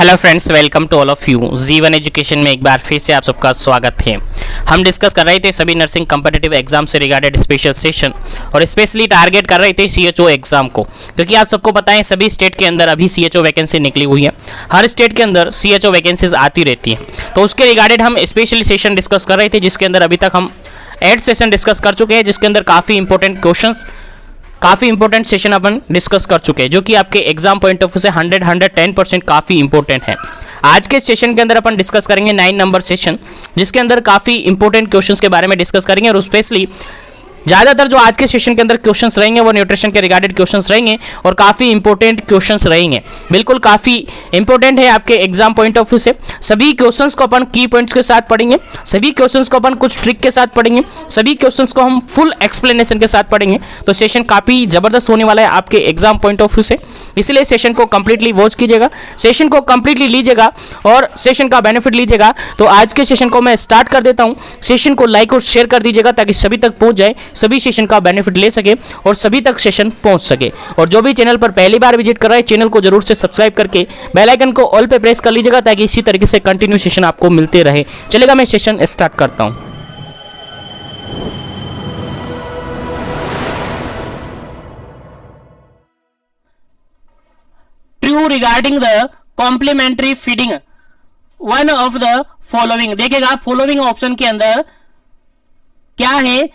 Hello friends, welcome to all of you. Jeevan education में एक बार फिर से आप सबका स्वागत है। हम डिस्कस कर रहे थे सभी नर्सिंग कॉम्पिटिटिव एग्जाम से रिगार्डेड स्पेशल सेशन और स्पेशली टारगेट कर रहे थे सीएचओ एग्जाम को, क्योंकि आप सबको पता है सभी स्टेट के अंदर अभी सीएचओ वैकेंसी निकली हुई है। हर स्टेट के अंदर सीएचओ वैकेंसीज आती रहती हैं, तो उसके रिगार्डेड हम स्पेशली सेशन डिस्कस कर रहे थे, जिसके अंदर अभी तक हम 8 सेशन डिस्कस कर चुके हैं, जिसके अंदर काफ़ी इंपॉर्टेंट क्वेश्चंस, काफ़ी इंपॉर्टेंट सेशन अपन डिस्कस कर चुके हैं, जो कि आपके एग्जाम पॉइंट ऑफ व्यू से 110% काफ़ी इंपॉर्टेंट है। आज के सेशन के अंदर अपन डिस्कस करेंगे 9 नंबर सेशन, जिसके अंदर काफ़ी इंपॉर्टेंट क्वेश्चंस के बारे में डिस्कस करेंगे और स्पेशली ज़्यादातर जो आज के सेशन के अंदर क्वेश्चंस रहेंगे वो न्यूट्रिशन के रिगार्डेड क्वेश्चंस रहेंगे और काफ़ी इंपॉर्टेंट क्वेश्चंस रहेंगे। बिल्कुल काफ़ी इंपॉर्टेंट है आपके एग्जाम पॉइंट ऑफ व्यू से। सभी क्वेश्चंस को अपन की पॉइंट्स के साथ पढ़ेंगे, सभी क्वेश्चंस को अपन कुछ ट्रिक के साथ पढ़ेंगे, सभी क्वेश्चंस को हम फुल एक्सप्लेनेशन के साथ पढ़ेंगे। तो सेशन काफ़ी ज़बरदस्त होने वाला है आपके एग्जाम पॉइंट ऑफ व्यू से, इसलिए सेशन को कंप्लीटली वॉच कीजिएगा, सेशन को कंप्लीटली लीजिएगा और सेशन का बेनिफिट लीजिएगा। तो आज के सेशन को मैं स्टार्ट कर देता हूँ। सेशन को लाइक और शेयर कर दीजिएगा ताकि सभी तक पहुँच जाए, सभी सेशन का बेनिफिट ले सके और सभी तक सेशन पहुंच सके। और जो भी चैनल पर पहली बार विजिट कर रहा है, चैनल को जरूर से सब्सक्राइब करके बेल आइकन को ऑल पे प्रेस कर लीजिएगा ताकि इसी तरीके से कंटिन्यू सेशन आपको मिलते रहे। चलेगा, मैं सेशन स्टार्ट करता हूं। True regarding the complementary feeding one of the following. देखिएगा फॉलोइंग ऑप्शन के अंदर क्या है,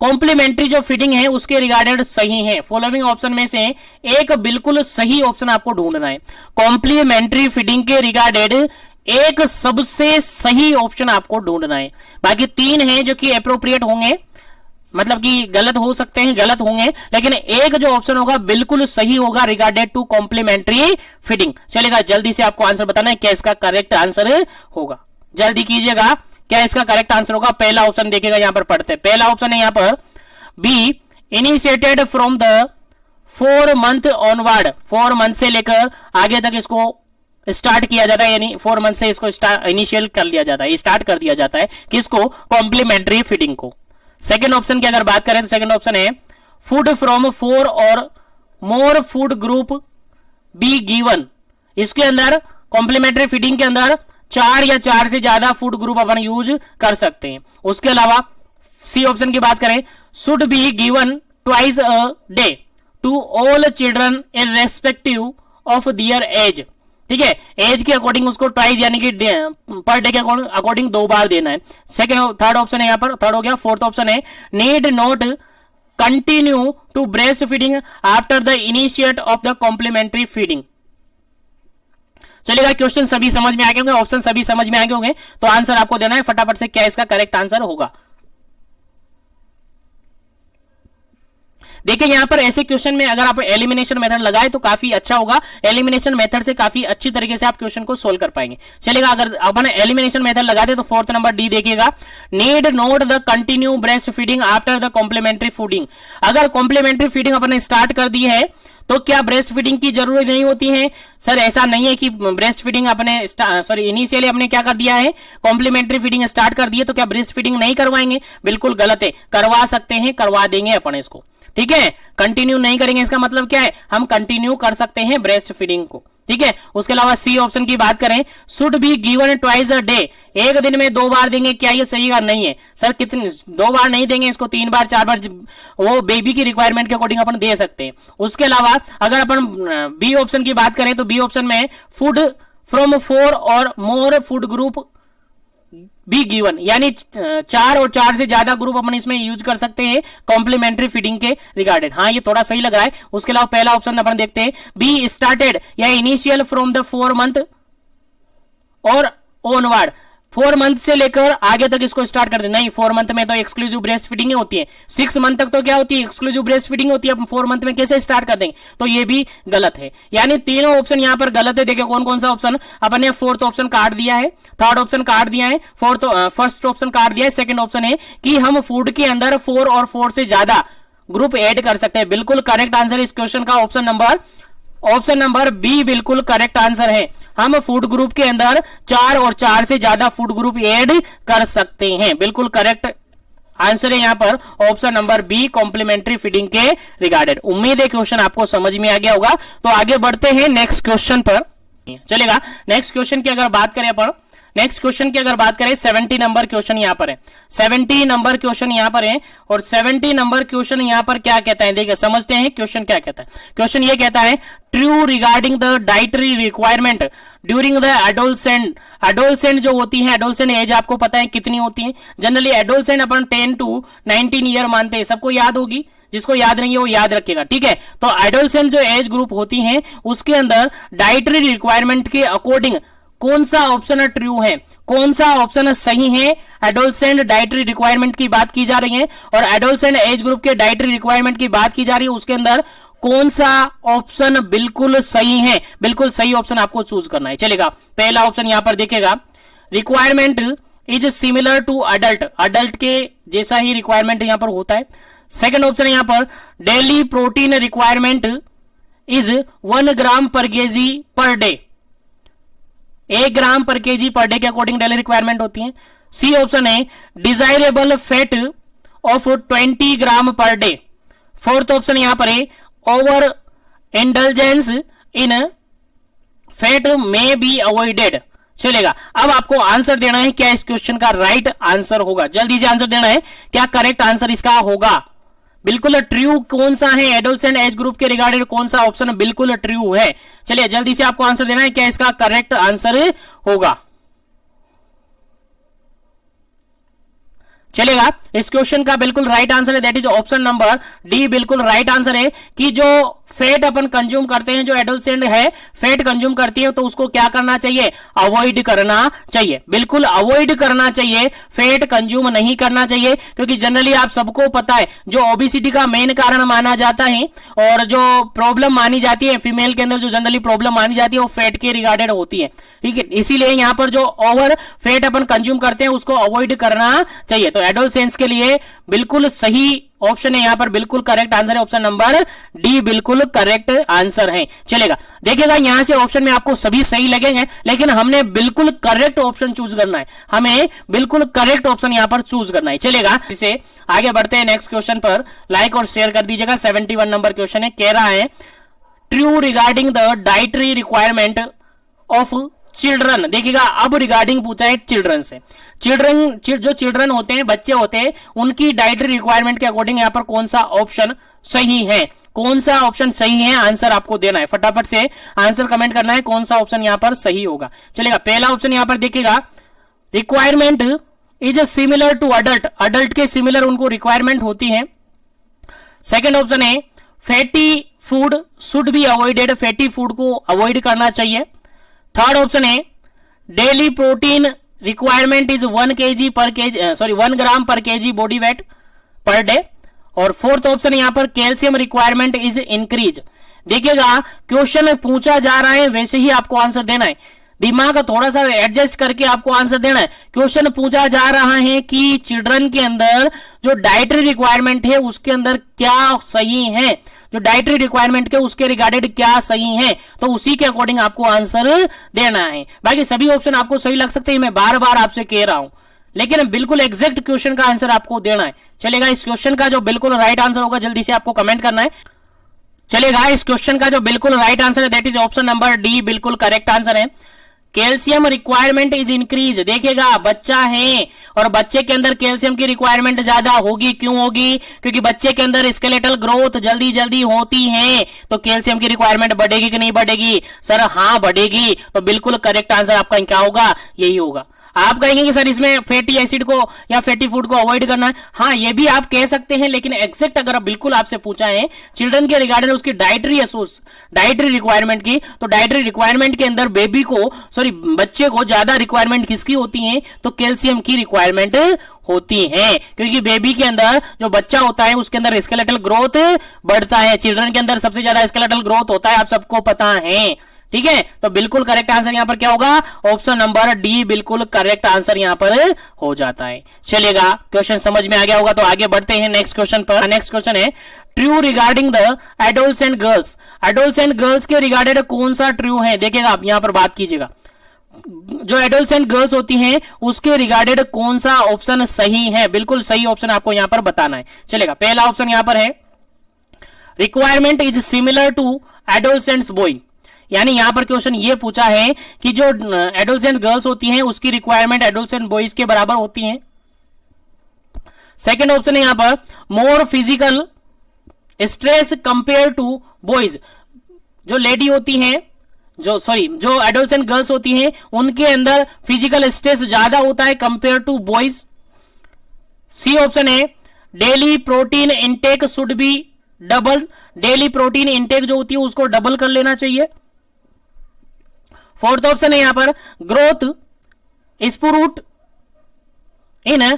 कॉम्प्लीमेंट्री जो फीडिंग है उसके रिगार्डेड सही है। फॉलोइंग ऑप्शन में से एक बिल्कुल सही ऑप्शन आपको ढूंढना है। कॉम्प्लीमेंट्री फीडिंग के रिगार्डेड एक सबसे सही ऑप्शन आपको ढूंढना है। बाकी 3 हैं जो कि अप्रोप्रिएट होंगे, मतलब कि गलत हो सकते हैं, गलत होंगे, लेकिन एक जो ऑप्शन होगा बिल्कुल सही होगा रिगार्डेड टू कॉम्प्लीमेंट्री फीडिंग। चलेगा, जल्दी से आपको आंसर बताना है क्या इसका करेक्ट आंसर होगा। जल्दी कीजिएगा, क्या इसका करेक्ट आंसर होगा। पहला ऑप्शन देखिएगा, यहां पर पढ़ते हैं। पहला ऑप्शन है यहां पर B, initiated from the 4 month onward. 4 month से लेकर आगे तक इसको स्टार्ट किया जाता है, यानी 4 मंथ से इसको इनिशियल कर लिया जाता है, स्टार्ट कर दिया जाता है किसको, कॉम्प्लीमेंट्री फीडिंग को। सेकेंड ऑप्शन की अगर बात करें तो सेकेंड ऑप्शन है फूड फ्रॉम 4 और more food group be given. इसके अंदर कॉम्प्लीमेंट्री फीडिंग के अंदर 4 या 4 से ज्यादा फूड ग्रुप अपन यूज कर सकते हैं। उसके अलावा सी ऑप्शन की बात करें, should be given twice a day to all children irrespective of their age. ठीक है, एज के अकॉर्डिंग उसको ट्वाइस यानी कि पर डे के अकॉर्डिंग 2 बार देना है। सेकंड, थर्ड ऑप्शन है यहां पर, थर्ड हो गया। फोर्थ ऑप्शन है need not continue to breast feeding after the initiate of the complementary feeding. चलिएगा, क्वेश्चन सभी समझ में आ गए होंगे, ऑप्शन सभी समझ में आ गए होंगे, तो आंसर आपको देना है फटाफट से क्या इसका करेक्ट आंसर होगा। देखिए यहां पर ऐसे क्वेश्चन में अगर आप एलिमिनेशन मेथड लगाए तो काफी अच्छा होगा। एलिमिनेशन मेथड से काफी अच्छी तरीके से आप क्वेश्चन को सोल्व कर पाएंगे। चलेगा, अगर अपन एलिमिनेशन मेथड लगाते तो 4th नंबर डी देखिएगा, need note the continue breast feeding after the complementary feeding. अगर कॉम्प्लीमेंट्री फीडिंग अपन स्टार्ट कर दी है तो क्या ब्रेस्ट फीडिंग की जरूरत नहीं होती है? सर ऐसा नहीं है कि ब्रेस्ट फीडिंग अपने इनिशियली हमने क्या कर दिया है, कॉम्प्लीमेंट्री फीडिंग स्टार्ट कर दी है, तो क्या ब्रेस्ट फीडिंग नहीं करवाएंगे? बिल्कुल गलत है, करवा सकते हैं, करवा देंगे अपन इसको। ठीक है, कंटिन्यू नहीं करेंगे इसका मतलब क्या है, हम कंटिन्यू कर सकते हैं ब्रेस्ट फीडिंग को। ठीक है, उसके अलावा सी ऑप्शन की बात करें, should be given twice a day, एक दिन में 2 बार देंगे, क्या ये सही का नहीं है? सर कितने 2 बार नहीं देंगे इसको, 3 बार 4 बार, वो बेबी की रिक्वायरमेंट के अकॉर्डिंग अपन दे सकते हैं। उसके अलावा अगर अपन बी ऑप्शन की बात करें तो बी ऑप्शन में फूड फ्रॉम 4 और more food group be given, यानी 4 और 4 से ज्यादा ग्रुप अपन इसमें यूज कर सकते हैं कॉम्प्लीमेंट्री फीडिंग के रिगार्डेड। हाँ, ये थोड़ा सही लग रहा है। उसके अलावा पहला ऑप्शन अपन देखते हैं, बी स्टार्टेड या इनिशियल फ्रॉम द 4 मंथ और ऑनवर्ड। 4 मंथ से लेकर आगे तक इसको स्टार्ट कर दे। नहीं, 4 मंथ में तो एक्सक्लूसिव ब्रेस्ट फीडिंग होती है, 6 मंथ तक तो क्या होती है, एक्सक्लूसिव ब्रेस्ट फीडिंग होती है। अब 4 मंथ में कैसे स्टार्ट कर देंगे? तो ये भी गलत है, यानी तीनों ऑप्शन यहां पर गलत है। देखिए कौन कौन सा ऑप्शन अपन ने 4th ऑप्शन काट दिया है, 3rd ऑप्शन काट दिया है, फर्स्ट ऑप्शन काट दिया है। सेकंड ऑप्शन है कि हम फूड के अंदर 4 और 4 से ज्यादा ग्रुप ऐड कर सकते हैं। बिल्कुल करेक्ट आंसर इस क्वेश्चन का ऑप्शन नंबर बी बिल्कुल करेक्ट आंसर है। हम फूड ग्रुप के अंदर 4 और 4 से ज्यादा फूड ग्रुप ऐड कर सकते हैं। बिल्कुल करेक्ट आंसर है यहां पर option number B, complementary feeding के रिगार्डेड। उम्मीद है क्वेश्चन आपको समझ में आ गया होगा। तो आगे बढ़ते हैं नेक्स्ट क्वेश्चन पर। चलेगा। नेक्स्ट क्वेश्चन की अगर बात करें अपन, नेक्स्ट क्वेश्चन की अगर बात करें 70 नंबर क्वेश्चन यहां पर है, 70 नंबर क्वेश्चन यहां पर है और 70 नंबर क्वेश्चन यहां पर क्या कहता है, देखिए समझते हैं क्वेश्चन क्या कहता है। क्वेश्चन ये कहता है true regarding the dietary requirement during the adolescent. Adolescent जो होती है, एडोलसेंट एज आपको पता है कितनी होती है, generally adolescent upon 10 to 19 year मानते हैं, सबको याद होगी, जिसको याद नहीं है वो याद रखेगा, ठीक है। तो एडोलसेंट जो एज ग्रुप होती है उसके अंदर डाइटरी रिक्वायरमेंट के अकॉर्डिंग कौन सा ऑप्शन ट्रू है, कौन सा ऑप्शन सही है। एडोलसेंट डाइटरी रिक्वायरमेंट की बात की जा रही है और एडोलसेंट एज ग्रुप के डाइटरी रिक्वायरमेंट की बात की जा रही है, उसके अंदर कौन सा ऑप्शन बिल्कुल सही है, बिल्कुल सही ऑप्शन आपको चूज करना है। चलेगा, पहला ऑप्शन यहां पर देखेगा, requirement is similar to adult, adult के जैसा ही रिक्वायरमेंट यहां पर होता है। सेकंड ऑप्शन यहां पर daily protein requirement is 1 gram per KG per day, 1 gram per KG per day के अकॉर्डिंग डेली रिक्वायरमेंट होती है। सी ऑप्शन है desirable fat of 20 gram per day. Fourth option यहां पर है over indulgence in fat may be avoided. चलेगा, अब आपको आंसर देना है क्या इस क्वेश्चन का राइट आंसर होगा, जल्दी से आंसर देना है क्या करेक्ट आंसर इसका होगा। बिल्कुल ट्रू कौन सा है, एडोलसेंट एज ग्रुप के रिगार्डेड कौन सा ऑप्शन बिल्कुल ट्रू है। चलिए जल्दी से आपको आंसर देना है क्या इसका करेक्ट आंसर होगा। चलेगा, इस क्वेश्चन का बिल्कुल राइट आंसर है that is option number D, बिल्कुल राइट आंसर है कि जो फैट अपन कंज्यूम करते हैं, जो एडोलसेंट है फैट कंज्यूम करती है तो उसको क्या करना चाहिए, अवॉइड करना चाहिए, बिल्कुल अवॉइड करना चाहिए, फैट कंज्यूम नहीं करना चाहिए। क्योंकि जनरली आप सबको पता है जो ओबेसिटी का मेन कारण माना जाता है और जो प्रॉब्लम मानी जाती है फीमेल के अंदर, जो जनरली प्रॉब्लम मानी जाती है वो फैट के रिगार्डेड होती है, ठीक है। इसीलिए यहां पर जो ओवर फैट अपन कंज्यूम करते हैं उसको अवॉइड करना चाहिए। तो एडोलसेंट्स के लिए बिल्कुल सही ऑप्शन है यहां पर, बिल्कुल करेक्ट आंसर है ऑप्शन नंबर डी, बिल्कुल करेक्ट आंसर है। चलेगा, देखिएगा यहां से ऑप्शन में आपको सभी सही लगेंगे लेकिन हमने बिल्कुल करेक्ट ऑप्शन चूज करना है, हमें बिल्कुल करेक्ट ऑप्शन यहां पर चूज करना है। चलेगा, इसे आगे बढ़ते हैं नेक्स्ट क्वेश्चन पर, लाइक और शेयर कर दीजिएगा। 71 नंबर क्वेश्चन है, कह रहा है true regarding the dietary requirement of children. देखिएगा अब रिगार्डिंग पूछा है चिल्ड्रन से, जो चिल्ड्रन होते हैं, बच्चे होते हैं, उनकी डाइटरी रिक्वायरमेंट के अकॉर्डिंग यहां पर कौन सा ऑप्शन सही है, कौन सा ऑप्शन सही है, आंसर आपको देना है, फटाफट से आंसर कमेंट करना है कौन सा ऑप्शन यहां पर सही होगा। चलेगा, पहला ऑप्शन यहां पर देखिएगा requirement is similar to adult, adult के सिमिलर उनको रिक्वायरमेंट होती है। सेकेंड ऑप्शन है fatty food should be avoided, fatty food को अवॉइड करना चाहिए। थर्ड ऑप्शन है daily protein requirement is 1 gram per KG body weight per day. और फोर्थ ऑप्शन यहां पर कैल्शियम रिक्वायरमेंट इज इंक्रीज। देखिएगा क्वेश्चन पूछा जा रहा है वैसे ही आपको आंसर देना है, दिमाग थोड़ा सा एडजस्ट करके आपको आंसर देना है। क्वेश्चन पूछा जा रहा है कि चिल्ड्रन के अंदर जो डाइटरी रिक्वायरमेंट है उसके अंदर क्या सही है, जो डाइटरी रिक्वायरमेंट के उसके रिगार्डेड क्या सही है, तो उसी के अकॉर्डिंग आपको आंसर देना है। बाकी सभी ऑप्शन आपको सही लग सकते हैं, मैं बार बार आपसे कह रहा हूं, लेकिन बिल्कुल एग्जैक्ट क्वेश्चन का आंसर आपको देना है। चलेगा, इस क्वेश्चन का जो बिल्कुल राइट आंसर होगा जल्दी से आपको कमेंट करना है। चलेगा, इस क्वेश्चन का जो बिल्कुल राइट आंसर है that is option number D, बिल्कुल करेक्ट आंसर है। Calcium requirement is increase. देखिएगा बच्चा है और बच्चे के अंदर कैल्शियम की रिक्वायरमेंट ज्यादा होगी, क्यों होगी, क्योंकि बच्चे के अंदर स्केलेटल ग्रोथ जल्दी जल्दी होती है, तो कैल्शियम की रिक्वायरमेंट बढ़ेगी कि नहीं बढ़ेगी, सर हाँ बढ़ेगी। तो बिल्कुल करेक्ट आंसर आपका क्या होगा, यही होगा। आप कहेंगे कि सर इसमें फैटी एसिड को या फैटी फूड को अवॉइड करना है, हाँ ये भी आप कह सकते हैं, लेकिन एग्जैक्ट अगर बिल्कुल आपसे पूछा है चिल्ड्रन के रिगार्डिंग उसकी डाइटरी रिक्वायरमेंट की, तो डाइटरी रिक्वायरमेंट के अंदर बेबी को बच्चे को ज्यादा रिक्वायरमेंट किसकी होती है, तो कैल्शियम की रिक्वायरमेंट होती है, क्योंकि बेबी के अंदर जो बच्चा होता है उसके अंदर स्केलेटल ग्रोथ बढ़ता है, चिल्ड्रन के अंदर सबसे ज्यादा स्केलेटल ग्रोथ होता है, आप सबको पता है, ठीक है। तो बिल्कुल करेक्ट आंसर यहां पर क्या होगा, ऑप्शन नंबर डी बिल्कुल करेक्ट आंसर यहां पर हो जाता है। चलेगा, क्वेश्चन समझ में आ गया होगा, तो आगे बढ़ते हैं नेक्स्ट क्वेश्चन पर। नेक्स्ट क्वेश्चन है true regarding the adolescent girls. Adolescent girls के रिगार्डेड कौन सा ट्रू है, देखिएगा आप यहां पर बात कीजिएगा, जो एडोलसेंट गर्ल्स होती हैं उसके रिगार्डेड कौन सा ऑप्शन सही है, बिल्कुल सही ऑप्शन आपको यहां पर बताना है। चलेगा, पहला ऑप्शन यहां पर है requirement is similar to adolescents boy. यानी यहां पर क्वेश्चन ये पूछा है कि जो एडोलसेंट गर्ल्स होती हैं उसकी रिक्वायरमेंट एडोलसेंट बॉयज के बराबर होती है। सेकेंड ऑप्शन है यहां पर more physical stress compare to boys, जो लेडी होती हैं जो एडोलसेंट गर्ल्स होती हैं उनके अंदर फिजिकल स्ट्रेस ज्यादा होता है compare to boys. C option है daily protein intake should be double, daily protein intake जो होती है उसको डबल कर लेना चाहिए। फोर्थ ऑप्शन है यहां पर growth spurt in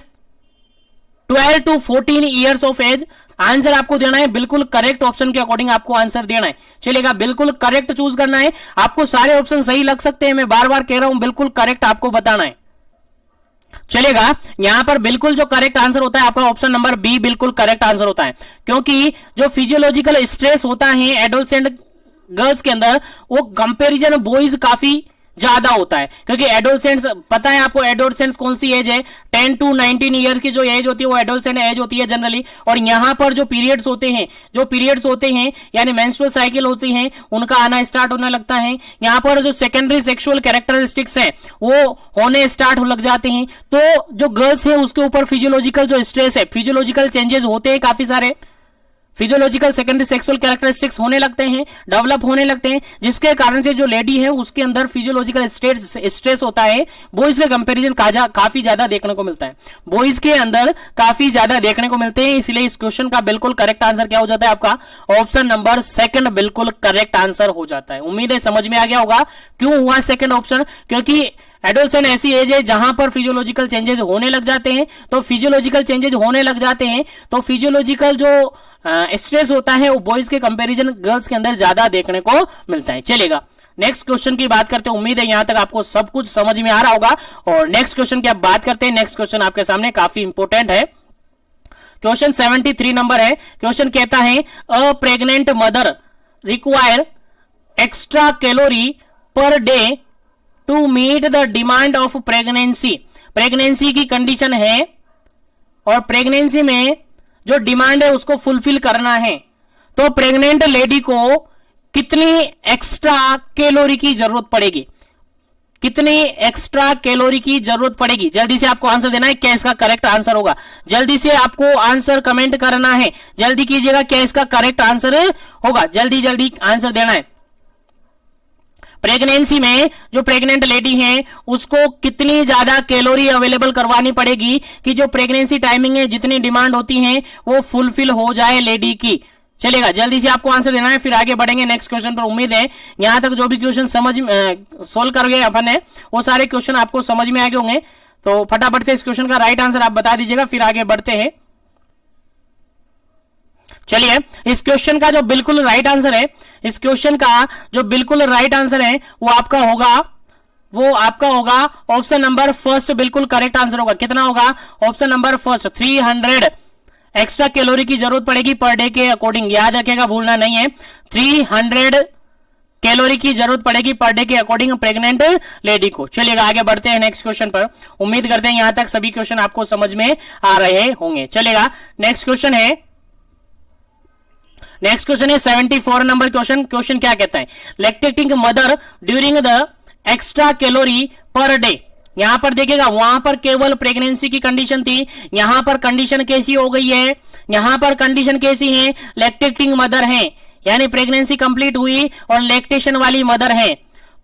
12 to 14 years of age. Answer आपको देना है बिल्कुल करेक्ट ऑप्शन के अकॉर्डिंग आपको आंसर देना है। चलेगा, बिल्कुल करेक्ट चूज करना है। आपको सारे ऑप्शन सही लग सकते हैं, मैं बार बार कह रहा हूं, बिल्कुल करेक्ट आपको बताना है। चलेगा, यहां पर बिल्कुल जो करेक्ट आंसर होता है आपका ऑप्शन नंबर बी बिल्कुल करेक्ट आंसर होता है, क्योंकि जो फिजियोलॉजिकल स्ट्रेस होता है एडोलसेंट गर्ल्स के अंदर वो कंपैरिजन बॉयज काफी ज्यादा होता है, क्योंकि एडोलसेंट्स पता है आपको एडोलसेंट्स कौन सी एज है, 10 to 19 ईयर की जो एज होती है वो एडोलसेंट एज होती है जनरली। और यहां पर जो पीरियड्स होते हैं यानी मेंस्ट्रुअल साइकिल होती हैं उनका आना स्टार्ट होने लगता है। यहां पर जो सेकेंडरी सेक्सुअल कैरेक्टरिस्टिक्स हैं वो होने स्टार्ट हो लग जाते हैं। तो जो गर्ल्स है उसके ऊपर फिजियोलॉजिकल जो स्ट्रेस है, फिजियोलॉजिकल चेंजेस होते हैं, काफी सारे फिजियोलॉजिकल सेकेंडरी सेक्सुअल कैरेक्टरिस्टिक्स होने लगते हैं, डेवलप होने लगते हैं, जिसके कारण से जो लेडी है उसके अंदर फिजियोलॉजिकल स्ट्रेस होता है बॉयज के कंपैरिजन काफी ज्यादा देखने को मिलता है, बॉयज के अंदर काफी ज्यादा देखने को मिलते हैं। इसलिए इस क्वेश्चन का बिल्कुल करेक्ट आंसर क्या हो जाता है आपका ऑप्शन नंबर सेकंड बिल्कुल करेक्ट आंसर हो जाता है। उम्मीद है समझ में आ गया होगा क्यों हुआ सेकंड ऑप्शन, क्योंकि एडोलसेंट ऐसी एज है जहां पर फिजियोलॉजिकल चेंजेस होने लग जाते हैं। तो फिजियोलॉजिकल चेंजेस होने लग जाते हैं तो फिजियोलॉजिकल जो स्ट्रेस होता है वो बॉयज के कंपैरिजन गर्ल्स के अंदर ज्यादा देखने को मिलता है। चलेगा, नेक्स्ट क्वेश्चन की बात करते हैं। उम्मीद है यहां तक आपको सब कुछ समझ में आ रहा होगा। और नेक्स्ट क्वेश्चन की आप बात करते हैं। नेक्स्ट क्वेश्चन आपके सामने काफी इंपोर्टेंट है, क्वेश्चन 73 नंबर है। क्वेश्चन कहता है a pregnant mother require extra calorie per day to meet the demand of pregnancy. Pregnancy की कंडीशन है और प्रेगनेंसी में जो डिमांड है उसको फुलफिल करना है, तो प्रेग्नेंट लेडी को कितनी एक्स्ट्रा कैलोरी की जरूरत पड़ेगी, कितनी एक्स्ट्रा कैलोरी की जरूरत पड़ेगी। जल्दी से आपको आंसर देना है, क्या इसका करेक्ट आंसर होगा। जल्दी से आपको आंसर कमेंट करना है, जल्दी कीजिएगा, क्या इसका करेक्ट आंसर होगा। जल्दी जल्दी आंसर देना है। प्रेगनेंसी में जो प्रेग्नेंट लेडी है उसको कितनी ज्यादा कैलोरी अवेलेबल करवानी पड़ेगी कि जो प्रेगनेंसी टाइमिंग है जितनी डिमांड होती है वो फुलफिल हो जाए लेडी की। चलेगा, जल्दी से आपको आंसर देना है, फिर आगे बढ़ेंगे नेक्स्ट क्वेश्चन पर। उम्मीद है यहां तक जो भी क्वेश्चन सोल्व कर गए अपन है वो सारे क्वेश्चन आपको समझ में आ गए होंगे। तो फटाफट से इस क्वेश्चन का राइट आंसर आप बता दीजिएगा, फिर आगे बढ़ते हैं। चलिए, इस क्वेश्चन का जो बिल्कुल राइट आंसर है, इस क्वेश्चन का जो बिल्कुल राइट आंसर है वो आपका होगा ऑप्शन नंबर फर्स्ट बिल्कुल करेक्ट आंसर होगा। कितना होगा? Option number first 300 extra calorie की जरूरत पड़ेगी पर डे के अकॉर्डिंग। याद रखेगा, भूलना नहीं है, 300 कैलोरी की जरूरत पड़ेगी पर डे के अकॉर्डिंग प्रेग्नेंट लेडी को। चलिएगा, आगे बढ़ते हैं नेक्स्ट क्वेश्चन पर। उम्मीद करते हैं यहां तक सभी क्वेश्चन आपको समझ में आ रहे होंगे। चलेगा, नेक्स्ट क्वेश्चन है 74 नंबर क्वेश्चन। क्वेश्चन क्या कहता है? Lactating mother during the extra calorie per day. यहां पर देखिएगा, वहां पर केवल प्रेगनेंसी की कंडीशन थी, यहां पर कंडीशन कैसी हो गई है? यहां पर कंडीशन कैसी है? लैक्टेटिंग मदर है, यानी प्रेगनेंसी कंप्लीट हुई और लैक्टेशन वाली मदर है,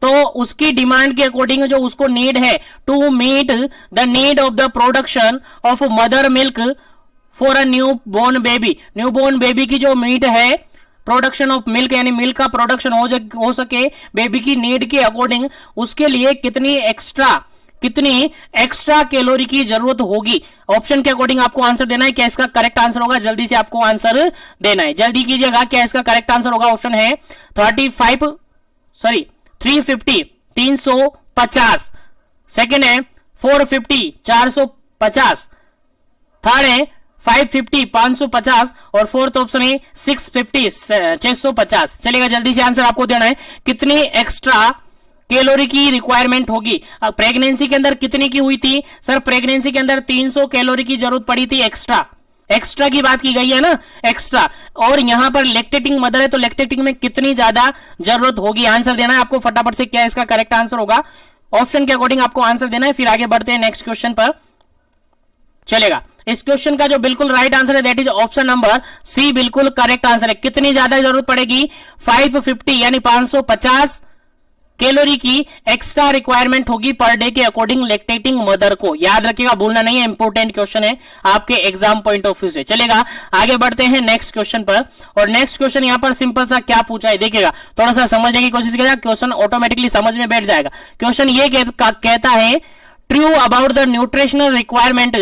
तो उसकी डिमांड के अकॉर्डिंग जो उसको नीड है to meet the need of the production of mother milk for a new born baby. New born baby की जो नीड है प्रोडक्शन ऑफ मिल्क, यानी मिल्क का प्रोडक्शन हो सके बेबी की नीड के अकॉर्डिंग, उसके लिए कितनी एक्स्ट्रा कैलोरी की जरूरत होगी। ऑप्शन के अकॉर्डिंग आपको आंसर देना है, क्या इसका करेक्ट आंसर होगा। जल्दी से आपको आंसर देना है, जल्दी कीजिएगा, क्या इसका करेक्ट आंसर होगा। ऑप्शन है 350। सेकेंड है 450 450, थर्ड है 550 550 और फोर्थ ऑप्शन है 650 650। चलेगा, जल्दी से आंसर आपको देना है, कितनी एक्स्ट्रा कैलोरी की रिक्वायरमेंट होगी। प्रेगनेंसी के अंदर कितनी की हुई थी? सर प्रेगनेंसी के अंदर 300 कैलोरी की जरूरत पड़ी थी एक्स्ट्रा। एक्स्ट्रा की बात की गई है ना, एक्स्ट्रा। और यहां पर लैक्टेटिंग मदर है तो लैक्टेटिंग में कितनी ज्यादा जरूरत होगी, आंसर देना है आपको फटाफट से। क्या इसका करेक्ट आंसर होगा, ऑप्शन के अकॉर्डिंग आपको आंसर देना है। फिर आगे बढ़ते हैं नेक्स्ट क्वेश्चन पर, चलेगा। इस क्वेश्चन का जो बिल्कुल राइट आंसर है that is option number C, बिल्कुल करेक्ट आंसर है। कितनी ज्यादा जरूरत पड़ेगी, 550 यानी 550 कैलोरी की एक्स्ट्रा रिक्वायरमेंट होगी पर डे के अकॉर्डिंग लैक्टेटिंग मदर को। याद रखिएगा, भूलना नहीं है, इंपॉर्टेंट क्वेश्चन है आपके एग्जाम पॉइंट ऑफ व्यू से। चलेगा, आगे बढ़ते हैं नेक्स्ट क्वेश्चन पर। और नेक्स्ट क्वेश्चन यहां पर सिंपल सा क्या पूछा है, देखिएगा, थोड़ा सा समझने की कोशिश करिएगा, क्वेश्चन ऑटोमेटिकली समझ में बैठ जाएगा। क्वेश्चन ये कहता है true about the nutritional requirement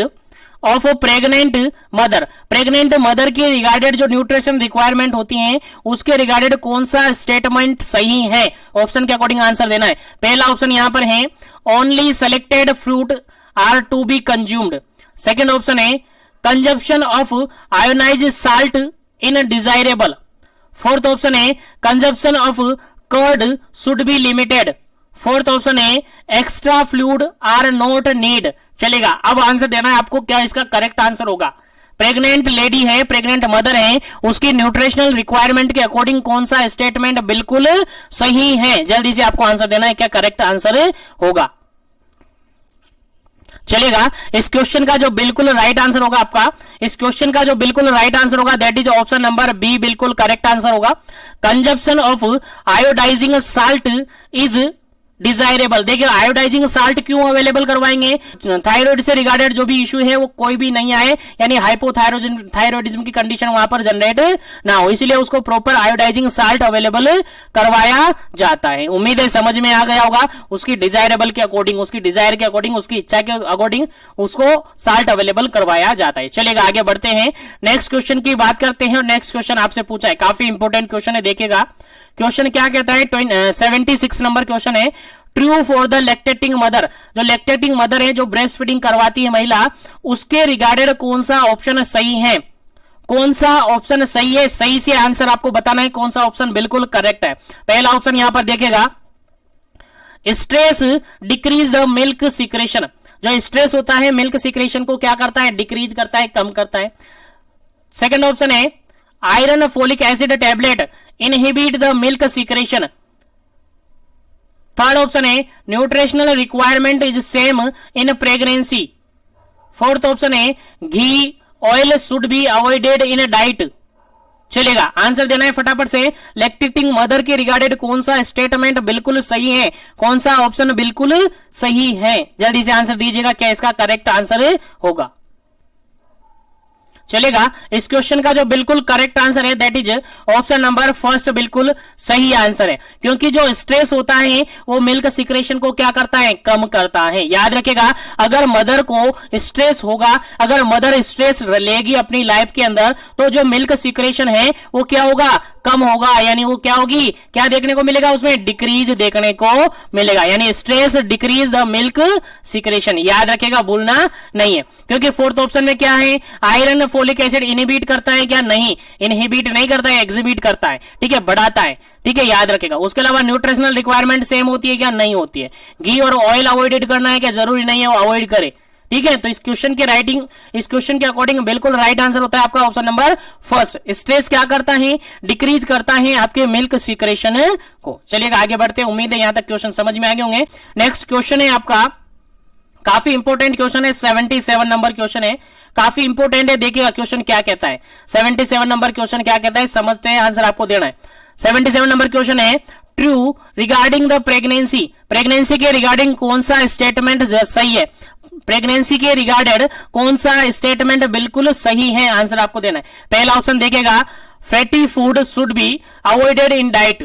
of pregnant mother. Pregnant mother के रिगार्डेड जो न्यूट्रिशन रिक्वायरमेंट होती हैं उसके रिगार्डेड कौन सा स्टेटमेंट सही है, ऑप्शन के अकॉर्डिंग आंसर देना है। पहला ऑप्शन यहां पर है only selected fruit are to be consumed. Second option है consumption of ionized salt in desirable. Fourth option है consumption of curd should be limited. Fourth option है extra fluid are not need. चलेगा, अब answer देना है आपको, क्या इसका करेक्ट आंसर होगा। प्रेग्नेंट लेडी है, प्रेग्नेंट मदर है, उसकी न्यूट्रिशनल रिक्वायरमेंट के अकॉर्डिंग कौन सा स्टेटमेंट बिल्कुल सही है, जल्दी से आपको आंसर देना है, क्या करेक्ट आंसर होगा। चलेगा, इस क्वेश्चन का जो बिल्कुल राइट आंसर होगा आपका, इस क्वेश्चन का जो बिल्कुल राइट आंसर होगा that is option number B, बिल्कुल करेक्ट आंसर होगा। Consumption of iodizing salt is desirable. देखिए, आयोडाइजिंग साल्ट क्यों अवेलेबल करवाएंगे, थायराइड से रिगार्डेड जो भी इश्यू है वो कोई भी नहीं आए, यानी हाइपोथायरॉइडिज्म की कंडीशन वहां पर जनरेट ना हो, इसलिए उसको प्रॉपर आयोडाइजिंग साल्ट अवेलेबल करवाया जाता है। उम्मीद है समझ में आ गया होगा, उसकी डिजायरेबल के अकॉर्डिंग, उसकी डिजायर के अकॉर्डिंग, उसकी इच्छा के अकॉर्डिंग उसको साल्ट अवेलेबल करवाया जाता है। चलेगा, आगे बढ़ते हैं, नेक्स्ट क्वेश्चन की बात करते हैं। और नेक्स्ट क्वेश्चन आपसे पूछा है, काफी इंपोर्टेंट क्वेश्चन है, देखिएगा क्वेश्चन क्या कहता है। 76 नंबर क्वेश्चन है, true for the lactating mother. जो लैक्टेटिंग मदर है, जो ब्रेस्ट फीडिंग करवाती है महिला, उसके रिगार्डेड कौन सा ऑप्शन सही है, कौन सा ऑप्शन सही है, सही से आंसर आपको बताना है, कौन सा ऑप्शन बिल्कुल करेक्ट है। पहला ऑप्शन यहां पर देखिएगा, stress decrease the milk secretion. जो स्ट्रेस होता है मिल्क सिक्रेशन को क्या करता है, डिक्रीज करता है, कम करता है। सेकंड ऑप्शन है iron folic acid tablet inhibit the milk secretion. Third option है nutritional requirement is same in pregnancy. Fourth option है ghee oil should be avoided in diet. चलेगा, आंसर देना है फटाफट से। लैक्टेटिंग मदर के रिगार्डेड कौन सा स्टेटमेंट बिल्कुल सही है, कौन सा ऑप्शन बिल्कुल सही है, जल्दी से आंसर दीजिएगा, क्या इसका करेक्ट आंसर होगा। चलेगा, इस क्वेश्चन का जो बिल्कुल करेक्ट आंसर है that is option number first, बिल्कुल सही आंसर है। क्योंकि जो स्ट्रेस होता है वो मिल्क सिक्रेशन को क्या करता है, कम करता है। याद रखेगा, अगर मदर को स्ट्रेस होगा, अगर मदर स्ट्रेस लेगी अपनी लाइफ के अंदर, तो जो मिल्क सिक्रेशन है वो क्या होगा, कम होगा, यानी वो क्या होगी, क्या देखने को मिलेगा उसमें, डिक्रीज देखने को मिलेगा, यानी stress decrease the milk secretion. याद रखेगा, भूलना नहीं है। क्योंकि फोर्थ ऑप्शन में क्या है, आयरन फोलिक एसिड इनहिबिट करता है क्या, नहीं, इनहिबिट नहीं करता है, एग्जिबिट करता है, ठीक है, बढ़ाता है, ठीक है, याद रखेगा। उसके अलावा न्यूट्रिशनल रिक्वायरमेंट सेम होती है क्या, नहीं होती है। घी और ऑयल अवॉइडेड करना है क्या, जरूरी नहीं है वो अवॉइड करे, ठीक है। तो इस क्वेश्चन के राइटिंग, इस क्वेश्चन के अकॉर्डिंग बिल्कुल राइट आंसर होता है आपका ऑप्शन नंबर फर्स्ट। स्ट्रेस क्या करता है, डिक्रीज करता है आपके मिल्क सिक्रेशन को। चलिएगा, आगे बढ़ते हैं, उम्मीद है यहां तक क्वेश्चन समझ में आ गए होंगे। नेक्स्ट क्वेश्चन है आपका, काफी इंपोर्टेंट क्वेश्चन है, 77 नंबर क्वेश्चन है, काफी इंपोर्टेंट है। देखिएगा क्वेश्चन क्या कहता है, 77 नंबर क्वेश्चन क्या कहता है, समझते हैं, आंसर आपको देना है। 77 नंबर क्वेश्चन है, true regarding the pregnancy. Pregnancy के रिगार्डिंग कौन सा स्टेटमेंट सही है, प्रेगनेंसी के रिगार्डेड कौन सा स्टेटमेंट बिल्कुल सही है, आंसर आपको देना है। पहला ऑप्शन देखिएगा, fatty food should be avoided in diet.